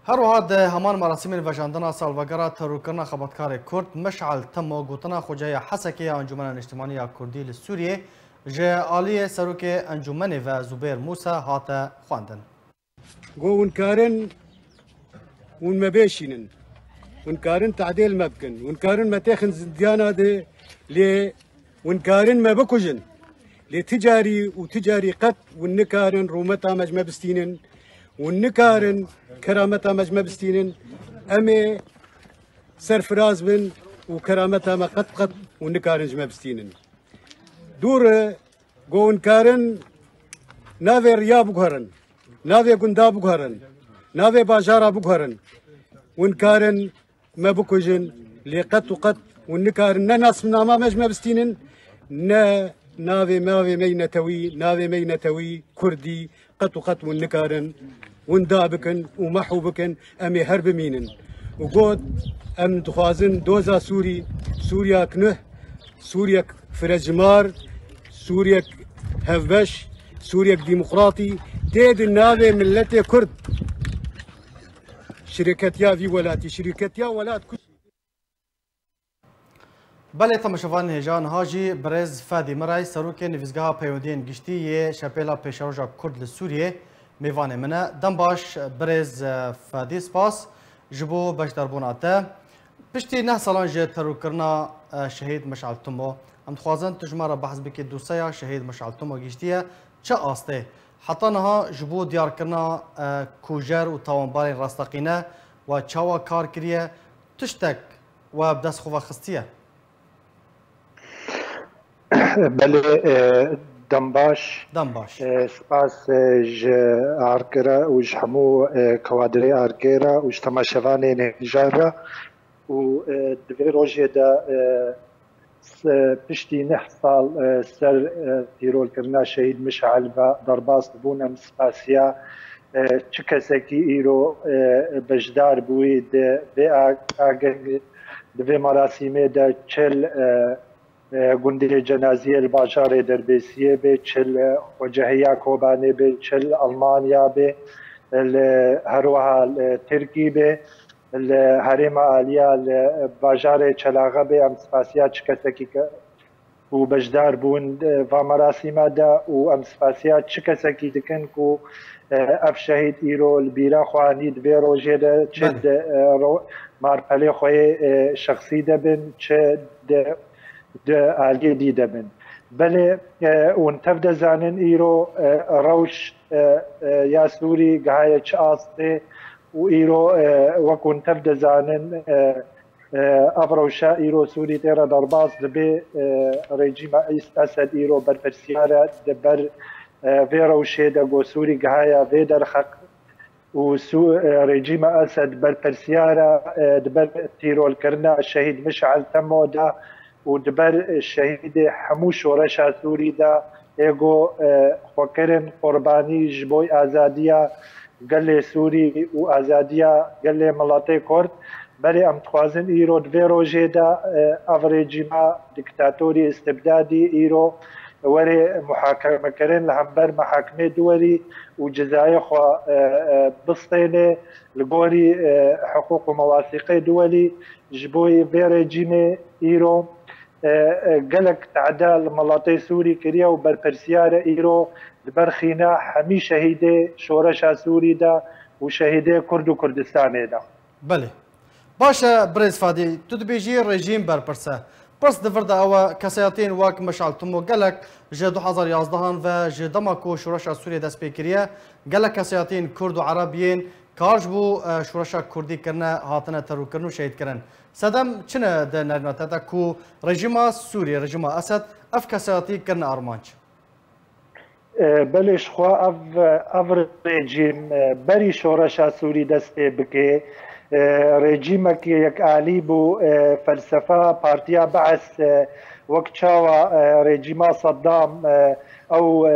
هروهاد همان مراسم وجاندنا سالوگرا تروکرنا خبرکار کرد مشعل تمو گوتنا خوجای حسکی انجمن اجتماعی کردی لسوریه جالی سروک انجمن و زبیر موسی هات خواندن. قون كارن ون مباشين ون كارن تعديل مبكن ون كارن ما تاخن زنديانا دي لي ون كارن ما بكوجن لتجاري وتجاري قط ون كارن رومتا مجمع بستينن ون كارن كرامتا مجمع بستينن امي سرفراز بن وكرامتا ما قط ون كارن جمع بستينن دور قون كارن نافي رياب بكهرن نافي گندا بگهرن نافي باجارا بگهرن ونكارن ما بكوجن لقط وقط ونكارن ناس من ما مجمع بستينن نافي مينتوي كردي قط وقط ونكارن وندابكن ومحوبكن امي هرب مينن وقود ام دخوازن دوزا سوريا كنه سوريا فرجمار سوريا هفبش سوريا ديمقراطي تيد النافي ملتي كرد شركتيا في ولاتي شركتيا ولات كل بله تماشاوان هجان هاجی برز فادی مرای سروک نویزگاه پیوندین گشتی شپیلا پیشروجا کرد لسوریه میوان منه دم باش برز فادی سپاس جبو بشدربوناته پشتی نه سالان جه ترو کرنا شهید مشعل تمو ام خوازن تجمع بحث بکی دوسیا شهید مشعل تمو گشتیه چه آسته حتی نها جبو دیار کرنا کوجر و تاوانبار راستقینه و چاوا کار کریه تشتک و بدست خواه خستیه بله دمباش سپاس ج آرکرا و ج همو کوادری آرکرا و ج تماشوان نهجارا و دوی روژه دا پشتی 9 سال سر تیرول کرنا شهید مشعل و درباس بونم سپاسیا چه کسکی ایرو بجدار بوی دوی مراسمه دا چل گنده جنازی الباشار دربیسیه به چل وجهیا کوبانه به چل المانیا به هروها ترکی به الهرم عالية باجار چلاغه به ام سپاسیا چکسکی و بجدار بون و مراسم دا و ام سپاسیا چکسکی دکن کو اف شهید ایرو البیرا خوانی دوی روژه دا چه مارپلی خوی شخصی دبن چه عالیه دی دبن بله اون تفد زانن ایرو روش یا سوری گهای چه آسته و ایرو وکن تفد زانن افروشا ایرو سوری تیرا درباس دبی رژیم اسد ایرو برپرسیاره دبر ویروشه دگو سوری گهایا وی درخق و رژیم اسد برپرسیاره دبر تیرول کرنا شهید مشعل تمو دا و دبر شهید همو شورشا سوری دا ایگو خوکرن قربانی جبوی آزادیا گل سوری و آزادیا گل ملاتی کرد بله ام تخوازن ایرو دوی روژه دا او رژیما دیکتاتوری استبدادی ایرو وری محاکمه کرن لهمبر محاکمه دوری و جزای خوا بسطینه لگوری حقوق و مواثیقه دولی جبوی بی رژیم ایرو گلک تعدال ملاتی سوری کریا و برپرسیار ایرو برخینا همی شهیده شورش سوری دا و شهیده کرد و کردستانه دا بله باشه برز فادی تو دبیجی رژیم برپرسه پرس دفرده او کسیاتین واک مشعل تمو گلک جه 2011 و جه دماکو شورش سوری دست پیکریه گلک کسیاتین کرد و عربیین کارج بو شورش کردی کرنه هاتنه ترو کرنو شهید کرن سدم چنه ده نرناته ده کو رژیم سوری رژیم اسد اف کسیاتی کرنه ارمانچ بلش خوا اف رژیم بری شورش سوری دست بکه رژیم که یک عالی بو فلسفه پارتیا بعث وقت چاوا رژیم صدام او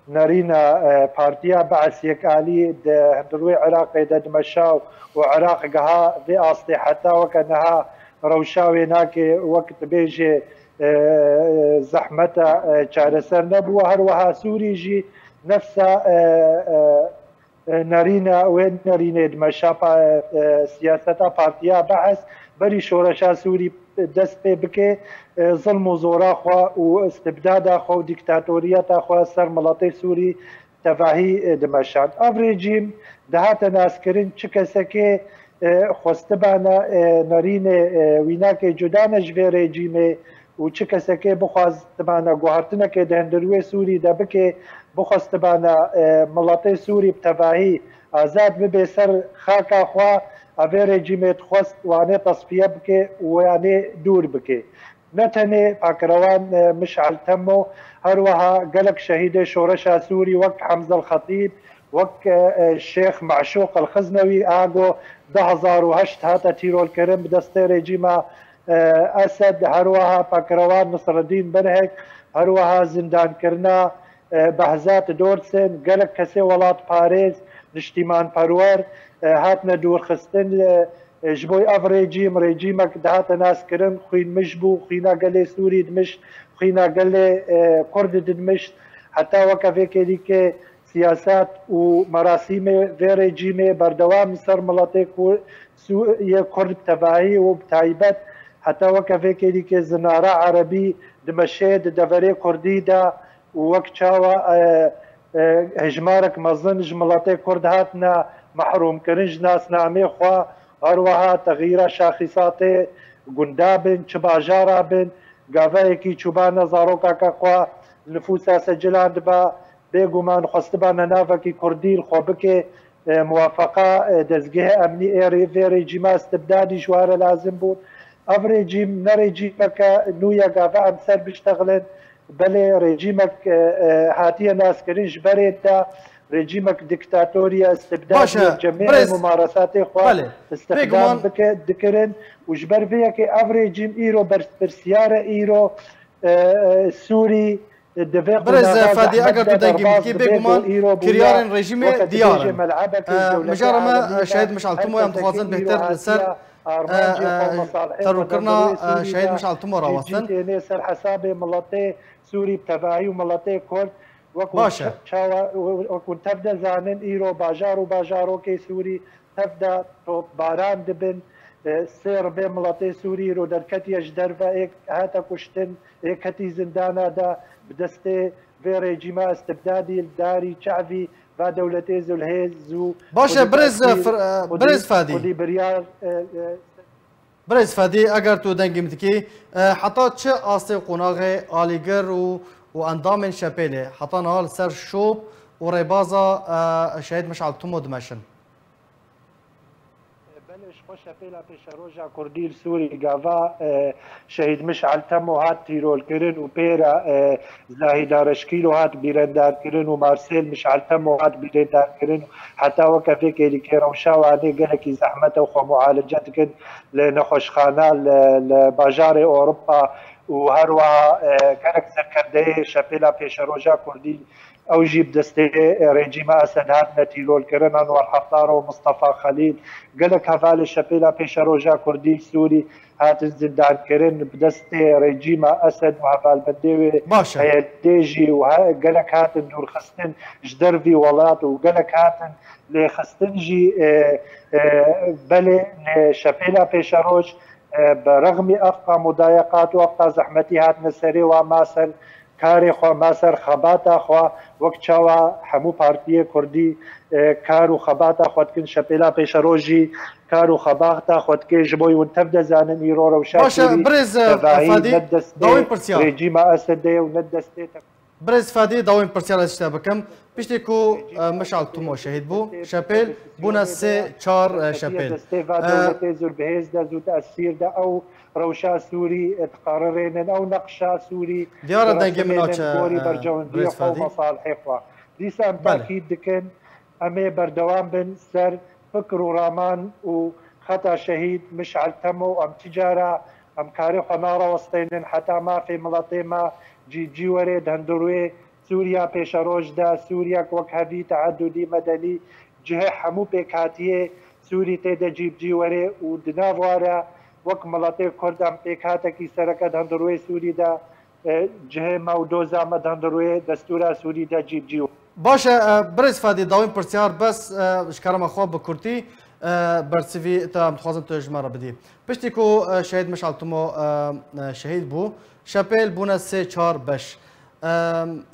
نرينا بارتيا بعث يك عالي دروي عراق دمشاو وعراق قها في اصلي حتى وكانها روشاوي ناك وقت بيجي زحمتها شارسر نبوه هروها سوري جي نفسها نارينا وين نارينا دمشق سياسة بارتيا بحث بري شورشا سوري دست بك ظلم وزورا خوا واستبداد خوا وديكتاتورية خوا سر ملاطي سوري تفاهي دمشق اف ريجيم دهات ناس كرين چكسكي خواستبانا نارين ويناك جدانا جوي ريجيمي و چكسكي بخواستبانا گوهرتنك دهندروي سوري دبكي بخواستبانا ملاطي سوري بتفاهي آزاد ببي سر خاكا خوا اوه رژیمت خواست وانه تصفیه بکه وانه دور بکه نتنه پاکروان مشعل تمو هروها قلق شهيد شورشا سوري وك حمزة الخطيب وك الشيخ معشوق الخزنوي اغو 2008 هاتا تيرول كرم بدسته رژیما اسد هروها پاکروان نصر الدين بنهك هروها زندان کرنا بهزات دورسن قلق كسي ولات باريز نشتيمان پرور هاتنا دور خستن جبوي اف ريجيمك دهات ناس كرن خوين مشبو خوينا قلي سوري دمشق خوينا قلي كرد دمشق حتى وكفي كيليك سياسات ومراسيم في ريجيمي بردوام سر ملاطي كرد تباهي وبتايبت حتى وكفي كيليك زنارة عربي دمشق دفري كردي دا وكتشاوا هجمارك مظنج ملاطي كرد هاتنا محروم كرنج ناس نامي خوا هروها تغيير شاخصات قندابن چباجارابن قافايكي چوبانا زاروكا خوا نفوسا سجلان دبا بيقومان خستبانا نافكي كرديل خوبكي موافقة دزگه امني ايري في ريجيما استبدادي جوار لازم بود اف ريجيم نريجيمك نويا قافا امسر بيشتغلن بلي ريجيمك هاتيا ناس كرنج بريتا رژیمك ديكتاتوريا استبداد جميع الممارسات اخوان استخدام بك ذكرن وجبر فيك اف رژیم ايرو برسياره ايرو سوري برز فادي اگر تو دنگی کی بگمان كريار رژیم ديار مجرم شاهد مشعل تمو ام توازن بهتر سر ترو كرنا شاهد مشعل تمو راوستن سر حساب ملاطي سوري بتبعي وملاطي كرد باشا وكون تبدا زانن ايرو باجارو كي سوري تبدا باران دبن سير بين ملاطي سوري رو دركتي اجدرفا ايك هاتا كشتن ايك هتي زندانا دا بدستي في ريجيما استبدادي الداري شعبي با دولتي زلهيز باشا برز فادي برز فادي اگر تو دنگی متكي حتى چه آسي قناغ آليگر واندام شابيلي حتى نهار سر شوب وريبازا شهيد مشعل تمو دمشن بلش خوش شابيلا بيشاروجا كرديل سوري قافا شهيد مشعل تمو هات تيرول كرن وبيرا زاهي دارشكيلو هات بيرندار كرن ومارسيل مشعل تمو هات بيرندار كرن حتى وكفيك اللي كيروشا وعني قالك زحمته وخو معالجات كن لنخوش خانه لباجار اوروبا وهروها كانك سكردي شابيلا بيشاروجا كردي او جيب دستي ريجيما اسد هاتنا تيلول كرن انور حفار ومصطفى خليل قالك هفال شابيلا بيشاروجا كردي سوري هات الزندان كرن بدستي ريجيما اسد وهفال بديوي باشا ديجي وقالك هات النور خستن جدرفي ولات وقالك هات لخستنجي بلي شابيلا بيشاروج برغم افقا مضايقات وافقا زحمتي هات نسري وماسر كاري خو ماسر خباتا خو وقت شوا حمو بارتيه كردي كارو خباتا خوتكن شابيلا بيشاروجي كارو خباتا خوتكي جبوي ونتبدا زانن يرو روشا باشا برز فادي داوين برسيال ريجيما اسدي وندستي برز فادي داوين برسيال اشتبكم بيشتكو مشعل تمو شهيد بو شابيل بونا سي چار شابيل زور بهز دا زو تاثير دا او روشا سوري تقررين او نقشا سوري ديارة دنجي مناچا برز فادي مصالح خوا ديسان تاكيد دكن امي بردوام بن سر فكر ورامان وخطا شهيد مشعل تمو ام تجاره ام كاري خناره وسطين حتى ما في ملاطيما جي وريد هندروي سوريا بيشاروج دا سوريا وكهدي تعددي مدني جهه حمو بيكاتيه سوري تيدا جيب جي وري ودنافوارا وك ملاطي كردام بيكاتكي سركت هندروي سوري دا جهه مودوزا مد هندروي دستورا سوري دا جيب جي باشه برز فادی داوین پرسیار بس شکرم خواب بکرتی برسیوی تا متخوازم تو اجماع بدی پشتی کو شهید مشعل تمو شهید بو شپیل بونه 3-4 بش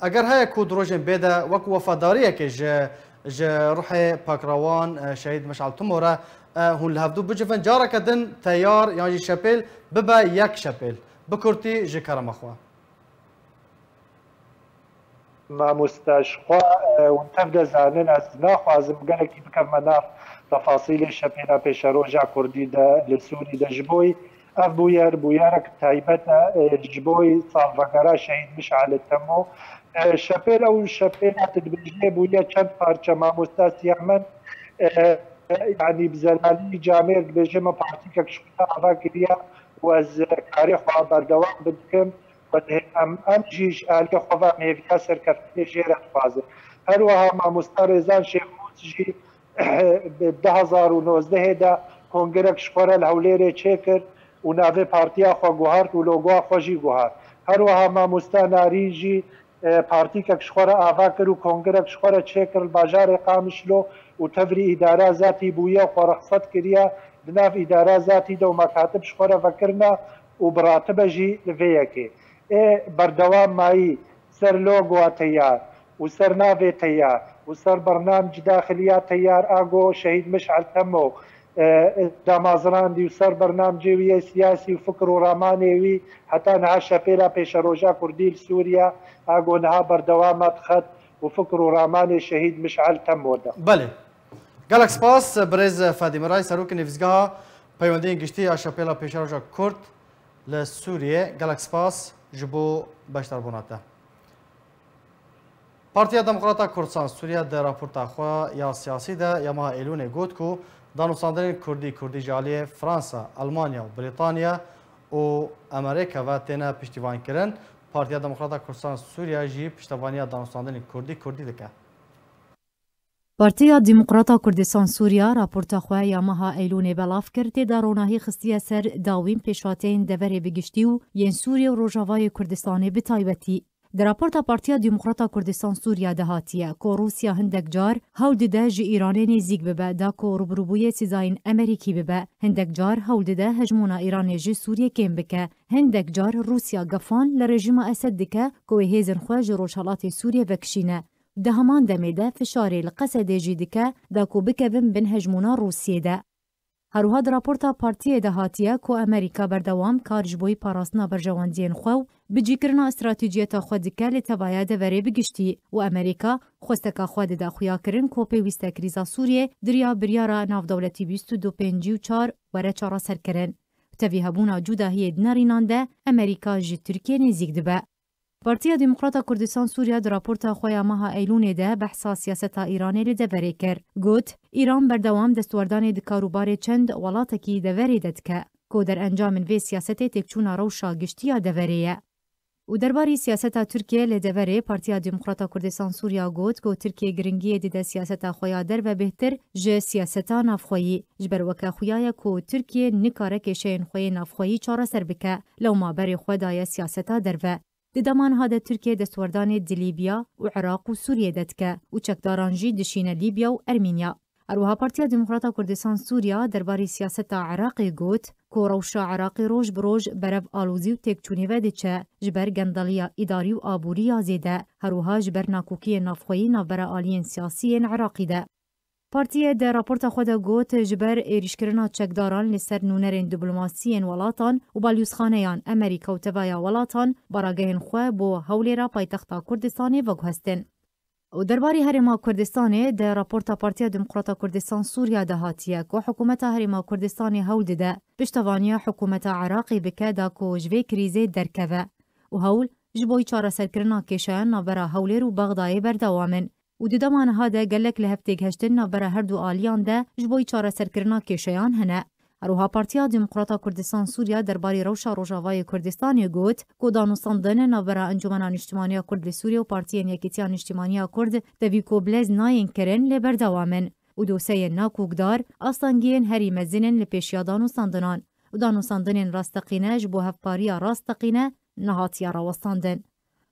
اگر های کو دروژن بیده وکو وفاداریه که ج روح پاکراوان شهید مشعل تمو را هون لهفدو بجفن جارا کدن تیار یعنی شپیل ببا یک شپیل بکرتی ج کرم خواه ما مستشخوا ونتبدا زانن از ناخوازم قالك بكم مناف تفاصيل الشبينه بيشروجا كردي دا لسوري دا جبوي اف بويارك تايبتا جبوي صالفقرا شهيد مشعل التمو الشبيل او الشبينه تدبجي بويا كان بارشا ما مستاس يعمل يعني بزلالي جامير بجمع بارتيكك شكرا كريا واز كاري خوا بردوام بدكم ام جيش آلي خواه ميفيا سرکرتی جيرت فازه هر وها ما مسترزان شيخ موسجي ب 2019 دا کنگرک شخوره الهوليري چکر و ناوه پارتیا خوا گوهارت و لوگوها خوشی گوهار هر وها ما مستناری جي پارتی که شخوره آوا کر و کنگرک شخوره چکر الباجار قامشلو و تفری اداره ذاتی بویا و رخصت کریا دناف اداره ذاتی دا و مکاتب شخوره فکرنا و براتبه جي لفيكي بردوام مایی سر لوگو تیار و سر ناوی تیار و سر برنامج داخلیا تیار آگو شهید مشعل تمو دامازران دی و سر برنامجی وی سیاسی و فکر و رامانی وی حتی نها شپیلا پیش روژا کردی سوریا آگو نها بردوامات خد و فکر و رامانی شهید مشعل تمو دا بله گلک سپاس برز فادیم رای سروک نفزگاه پیوندین گشتی شپیلا پیش روژا کرد لسوریه گلک سپاس جبو باشتر بوناته پارتیا دموکراتا کردستان سوریه در راپورت خوا یا سیاسی ده یا ماه ایلون گوت کو دانوستاندن کردی جالی فرانسا، آلمانیا و بریتانیا و امریکا و تینا پشتیبانی کرن پارتیا دموکراتا کردستان سوریه جی پشتیبانی دانوستاندن کردی دکه پارتیا دموکراتا کردستان سوریه راپورت خو یا مها ایلون بلاف کرد در روناهی خستیه سر داوین پیشاتین دوره بگشتی و ین سوریه و روجاوای کردستان به تایبتی. در راپورت پارتیا دموکراتا کردستان سوریه دهاتیه که روسیا هندک جار هول ده جی ایران نزیک ببه دا که روبروبوی سیزاین امریکی ببه هندک جار هول ده هجمونا ایران جی سوریه کم بکه هندک جار روسیا گفان لرژیم اسد دکه که هیزن خواج روشالات سوریه وکشینه ده همان دمیده فشاری لقصد جیدکه دا کو بکویم بین هجمونا روسیه ده. هروها در راپورتا پارتیه دهاتیه که امریکا بردوام کارجبوی پاراسنا برجواندین خو بجی کرنا استراتیجیتا خود دکه لتوایه دوره بگشتی و امریکا خوستکا خود ده خویا کرن که پیوسته کریزا سوریه دریا بریارا ناف دولتی 2254 وره چارا سر کرن. تاوی هبونا جوداهی دنارینان ده امریکا جی ترکیه نزیک دبه. پارتیا دموکراتا کردستان سوریه در راپورت خویا مها ایلون ده بحثا سیاستا ایرانی لدوره کر. گوت ایران بردوام دستوردان دکاروبار چند ولاتکی دوره ددکه که در انجام وی سیاست تکچونا روشا گشتیا دوره. و درباره سیاستا ترکیه لدوره پارتیا دموکراتا کردستان سوریه گوت که ترکیه گرنگی دیده سیاستا خویا در و بهتر جه سیاستا نافخویی جبر وکه خویای که ترکیه نکاره کشین خوی نافخویی چاره سر بکه لو ما بری خودای سیاستا در و ددمان هذا تركيا دستوردان دي ليبيا وعراق وسوريا دتكا وچكداران جي دشين ليبيا وارمينيا. اروها پارتیا دموکراتا کردستان سوریا درباره سیاست عراقی گوت که روشا عراقی روش بروش برف آلوزی و تکچونی و دچه جبر گندالیا اداری و آبوری زیده هروها جبر ناکوکی نافخویی نافبر آلین سیاسی عراقی ده. پارتیه در راپورت خود گوت جبر ایریشکرنا چکداران لسر نونرین دیپلماسیین ولاتان و بالیوزخانهان امریکا و تبایا ولاتان براگهن خواه بو هولی را پایتختا کردستانی وگهستن. و درباره هرما کردستان در راپورت پارتیا دموکراتا کردستان سوریا دهاتیه که حکومت هرما کردستان هول ده پشتوانی حکومت عراقی بکه دا که جوی کریزه درکوه و هول جبوی چاره سرکرنا کشان نابرا هولی رو بغدای بردوامن. و ددمان هاده گلک لهفتگ هشتن نابرا هر دو آلیان ده جبوی چاره سرکرنا کشیان هنه. اروها پارتیا دموکراتا کردستان سوریا درباره روشا روجاوای کردستان گوت که دانوستاندن نابرا انجمن اجتماعی کرد سوریا و پارتیان یکیتیان اجتماعی کرد دوی کو بلز ناین کرن لبردوامن و دوسه ناکوکدار اصلانگین هری مزنن لپیشیا دانوستاندنان و دانوستاندن راستقینه جبو هفپاریا راستقینه نهاتیا راوستاندن.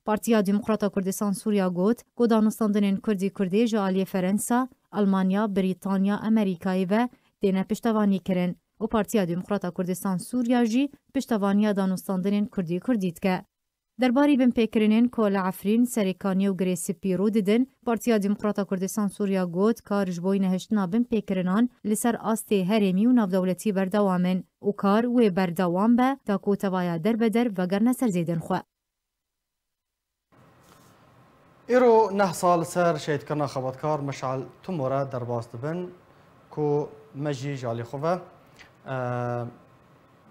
Partiya Demokrata Kurdistan Sûriya got ku danûstandinên Kurdî Kurdî ji aliyê Ferensa, Almanya, Brîtanya, Amerîkayê ve têne piştevanî kirin û Partiya Demokrata Kurdistan Sûriya jî piştevaniya danûstandinên Kurdî Kurdî dike. Derbarî binpêkirinên ku li Efrîn, Serêkaniyê û Girêsî Pîrû didin, Partiya Demokrata Kurdistan Sûriya got kar ji bo nehiştina binpêkirinan li ser astê herêmî û navdewletî berdewam in û kar wê berdewam be ta ku tevaya derbeder vegerne serzêdên xwe. ایرو 9 سال سر شهیدکردنا خباتکار مشعل تموره درباس دبن کو مجی جالی خوبه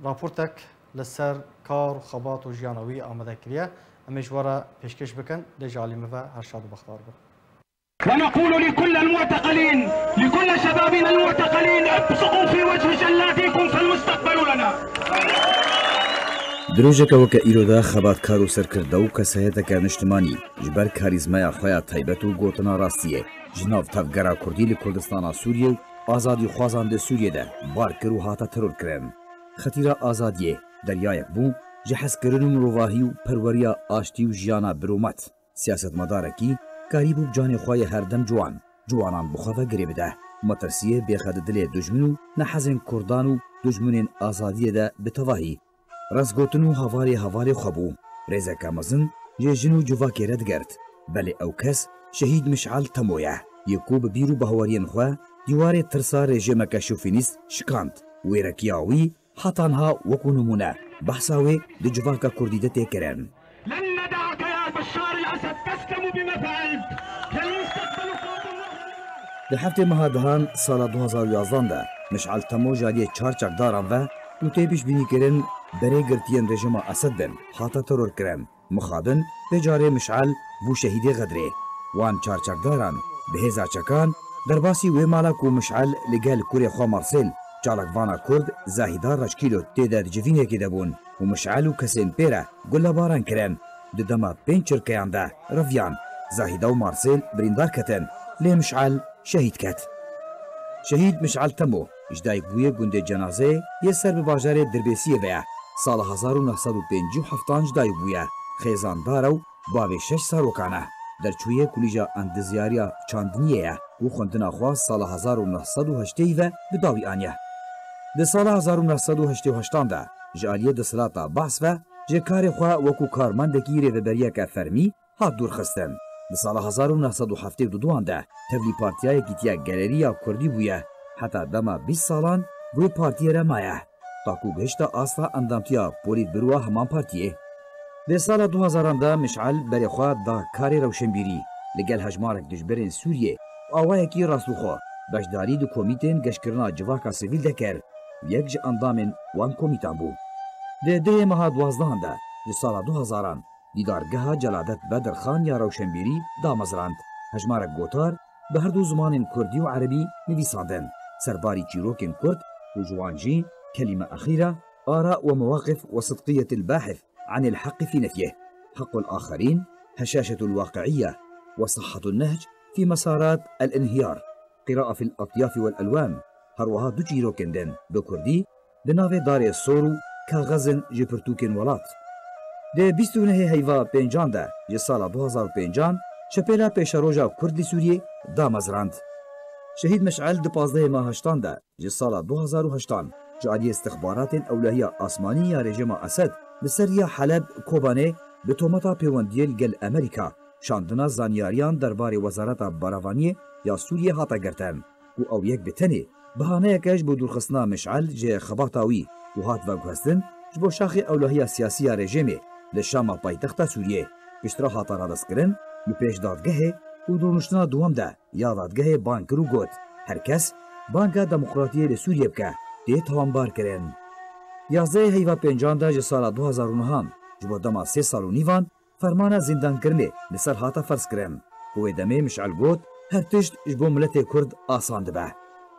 راپورتک لسر کار و خبات و جیانوی آمده کریه امیجواره پیشکش بکن لجالی مفه هر شاد و بختار بر. ونقول لكل المعتقلين لكل شبابنا المعتقلين ابصقوا في وجه جلاتكم فالمستقبل لنا. دروژێکە وەکە ئیرۆدا خەباتکار و سەرکردە و کەسایەتەکە نیشتمانی ji ber کاریزمaya xwe ya taybet û gotina rastî ye ji nav tevgera Kurdî li Kurdistana Sûriyê û azadîxwazan di Sûriyê de barkir û hata terorkirin. Xetîra azadiyê deryayek bû ji hezkirin û mirovahî û perweriya aştî û jiyana birûmet. Siyasetmedarekî karîbû canê xwe yê herdem ciwanan bi xwe ve girê bide. Metirsiyê bêxe di dilê dujmin û nehezên Kurdan û dujminên azadiyê de bi tevahî ڕستگوتن و هەوارێ xwe bû. Rêzeka mezin jê jin û civakê re digert. Belê ew kes şehîd Mişal Temo ye. Yê ku bi bîr û behawariyên xwe dîwarê tirsa rejimeke şofînîst şikand. Wêrekiya wî hetanha wekû nimûne behsa wê di civaka Kurdî de tê kirin. Di heftê meha dihan sala 2011 de Mişal Temo jaliyê çar çekdaran ve û tê pêşbînîkirin berê girtiyên rejima Esed bin hata teror kirin. Mixabin vê carê Mişal bû şehîdê Xedrê. Wan çarçekdaran bi hêza çekan derbasî wê mala ku Mişal li gel kurê xwe Marsêl çalakvana Kurd Zahîda Reşkîlo tê de civînekê de bûn û Mişal û kesên pê re gulebaran kirin. Di dema 5 çirkeyan de reviyan Zahîda û Marsêl birîndar ketin lê Mişal şehîd ket. Şehîd Mişal Temo ji dayîkbûyê gundê cenazeyê yê ser bi bajarê Dirbêsiyê ve ye. Sala 1957 ji dayîkbûye xêzandar ew bavê 6 zarokan e. Derçûyê kulîja endizyariya çandiniyê ye û xwendina xwe sala 1980 ve bi dawî aniye. Di sala 1988 de ji aliyê desthilatê behs ve ji karê xwe wekû karmendekî rêveberiyeke fermî hat dûrxistin. Di sala 1972 de tevlî partiyayekî tiya Geleriya Kurdî bûye. Heta dema 20 salan wê partiyê re maye. Taku gihişta asta endamtiya polîtbîroya heman partiyê. Di sala 2000 de Mişal berê xwe da karê rewşenbîrî li gel hejmarek dijberên Sûriyê û awayekî rastûxwe beşdarî di komîtên geştkirina civaka sivîl de kir. Yek ji endamên wan komîtan bû. Di dihê meha 12 de ji sala 2000 dîdargeha Celadet Bedirxan ya rewşenbîrî damezrand. Hejmarek gotar bi her du zimanên Kurdî û Erebî nivîsandin. Serbarî çîrokên Kurd û ji wan jî كلمة أخيرة آراء ومواقف وصدقية الباحث عن الحق في نفيه حق الآخرين هشاشة الواقعية وصحة النهج في مسارات الانهيار قراءة في الأطياف والألوان هروها دو جيرو كندن بكردي دناوي دار السورو كاغزن جبرتوكين ولات ده 29 هيفا بنجان ده جسالة 2005 شپيلا پیشروجا كرد لسوريا دامزراند شهيد مشعل دو 15 ماه هشتان ده جسالة 2008 جعلی استخبارات اولهیه آسمانی یا رژیم اسد لسریا حلب کوبانه به تومتا پیوندیل گل امریکا شاندنا زانیاریان درباره وزارت باروانی یا سوریه هاتا گرتن و او یک بتنی بهانه یکش بو دورخستنا مشعل جه خباتاوی و هات و گوستن جبو شاخ اولهیه سیاسی رژیمی لشام پایتخت سوریه پشترا هاتا را دستگرن و پیش دادگاه و دونشتنا دوام ده یا دادگاه بانکرو گوت هر کس بانکا دموکراتیه لسوریه بکه دی توانبار کرن. 11 هیوا پنجان ده سال 2009 جبو دما 3 سال و نیوان فرمان زندان کرنه لسر هاتا فرض کرن. کوی دمه مشعل گوت هر تشت جبو ملت کرد آسان دبه.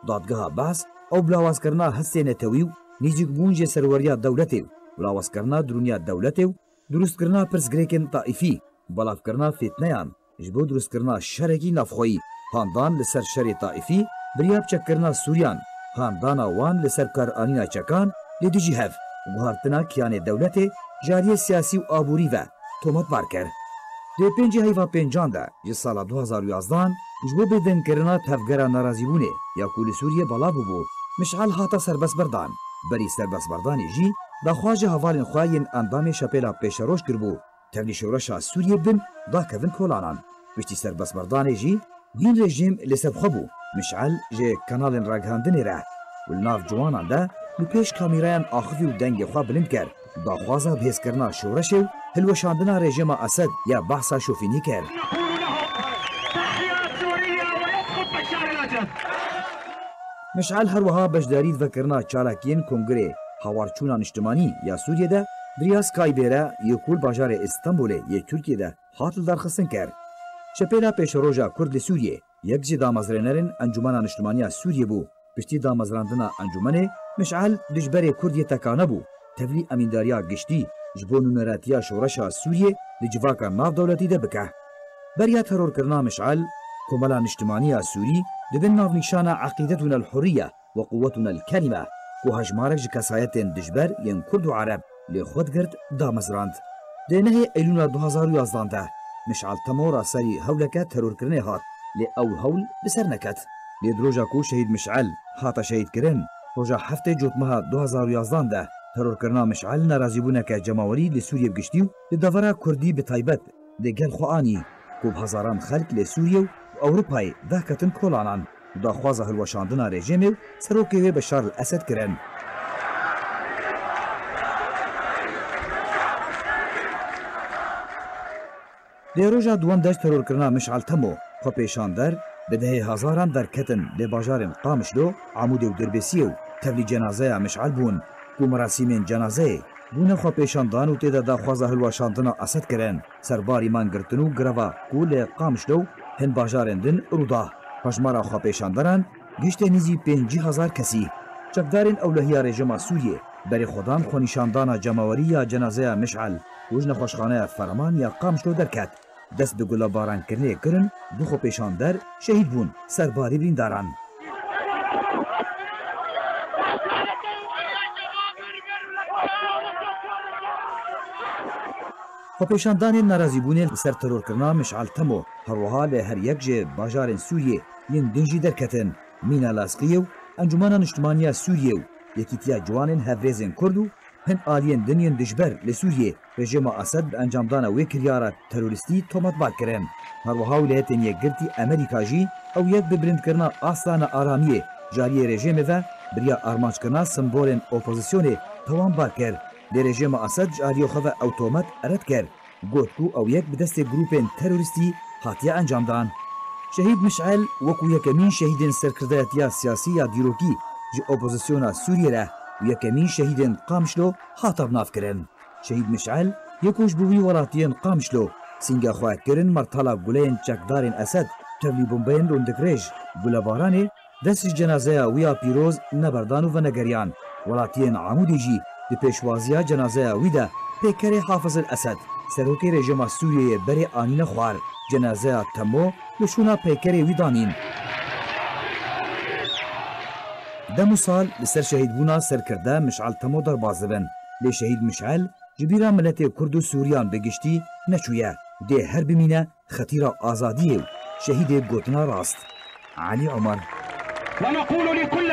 دادگاه بحث او بلاواز کرنا حسین تویو نیجیک بونج سروریا دولتی بلاواز کرنا درونیا دولتی درست کرنا پرسگریکن طائفی بلاف کرنا فتنیان جبو درست کرنا شرکی نفخویی هاندان لسر شر طائفی بریاب چک کرنا سوریان خاندانا وان لسر کار آنینا چکان لدیجی هف گوهارتنا کیان دولت جاری سیاسی و آبوری و تومت بار کرد. دی پنجی هیوا پنجان ده جی سالا 2011 جبو بدن کرنا تفگرا نارازی بونه یا کولی سوریه بالا بو مشعل هاتا سربس بردان بری سربس بردانی جی دا خواج هوالین خواهین اندام شپیلا پیشروش کربو تبلی شورشا سوریه بن دا کفن کولانان پشتی سربس بردانی جی دین رژیم لسب خبو مشعل جی کانالین راگهاندنی ره والناف جوانان ده لپیش کامیرایان آخوی و دنگ خواه بلند کرد دا خوازا بهز کرنا شورشه و هلوشاندنا رژیم اسد یا بحثا شوفینی کرد مشعل هروها بشداری ذکرنا چالاکین کنگره هاوارچونا نشتمانی یا سوریه ده دریاس کایبره یکول باجار استانبول یا ترکیه ده حاطل درخستن کرد شپیلا پیشروژا کرد سوریه یک جی دامزرانرین انجمن نشتمانی سوریه بو پشتی دامزراندنا انجمنه مشعل دجبر کردی تکانه بو تبلی امینداریا گشتی جبون نراتیا شورشا سوریه لجواکا ناف دولتی ده بکه بریا ترور کرنا مشعل كمالا نجتماعية سوري دبن ناف نشانا عقيدتنا الحرية وقوتنا الكلمة وهجمارك جكسايت دجبر ين كرد وعرب لخود قرد دامزراند دينه ايلونا 2011 ده مشعل تمورا سري هولكا ترور كرني هات لأو هول بسر نكت لدروجا كو شهيد مشعل هاتا شهيد كرن روجا هفته جوتمها 2011 ده ترور كرنا مشعل نارازيبونا كجماوري لسوريا بگشتيو لدفرا كردي بتايبت لگل خواني كوب هزاران خلق لسوريا وأوروباي ذاكتن كولانان دا خوازه هلوشاندنا رژیمو سروکیوی بشار الاسد کرن دیروژا دوان دشت ترور کرنا مشعل تمو خو پیشاندر بده هزاران در کتن لباجارن قامشلو عمود و دربسیو تبلی جنازه مشعل بون کو مراسمین جنازه بونه خو پیشاندان و تیدا دا خوازه هلوشاندنا اسد کرن سرباری من گرتنو گروا کو لقامشلو هن باجارن دن رودا پشمارا خوا پیشاندران گشت نیزی 5000 کسی چکدارین اولهیا رژیم سوریه بری خودان خو نشاندانا جماوری یا جنازه مشعل وجن خوشخانه فرمان یا قامشلو درکت دست به گلا باران کرنه کرن دو خو پیشاندر شهید بون سرباری برینداران خو پیشاندان ناراضی بونه سر ترور کرنا مشعل تمو هروها له هر یک جه باجار سوریه ین دنجی درکتن مینا لاسقیو انجمن نشتمانیا سوریه یکیتیا جوانن هفرزن کردو هن آلین دنین دجبر لسوریه رژیم اسد انجامدان وکریارا تروریستی تومت باکرن هروها ولایتن یک گرتی امریکا جی او یک ببرند کرنا آستان آرامیه جاری رژیم و بریا آرمانج کرنا سمبولن اپوزیسیون توان باکر لرژیم اسد جاری خو اتومات رد کرد گوتکو او یک بدست گروپن تروریستی هاتیا انجامدان شهید مشعل وکو یکمین شهیدن سرکردایتیا سیاسی یا دیروکی جی اپوزیسیونا سوریه ره و یکمین شهیدن قامشلو هاتا بناف کرن شهید مشعل یکوش بوی ولاتین قامشلو سینگا خواه کرن مرتالا گلین چکدارن اسد تبلی بومبین روندکریج گلابارانه دست جنازه ویا پیروز نبردانو و نگریان ولاتین عمودی جی دی پیشوازیا جنازه ویدا پیکر حافظ الاسد سروکی رژیم سوریه بری آنین خوار جنازه تمو لشونا پیکر ویدانین دمو سال لسر شهید بونا سرکرده مشعل تمو در بازبن لی شهید مشعل جبیرا ملت کرد و سوریان بگشتی نچویه دی هر بمینه خطیر آزادیه شهید گوتنا راست علي عمر ونقول لكل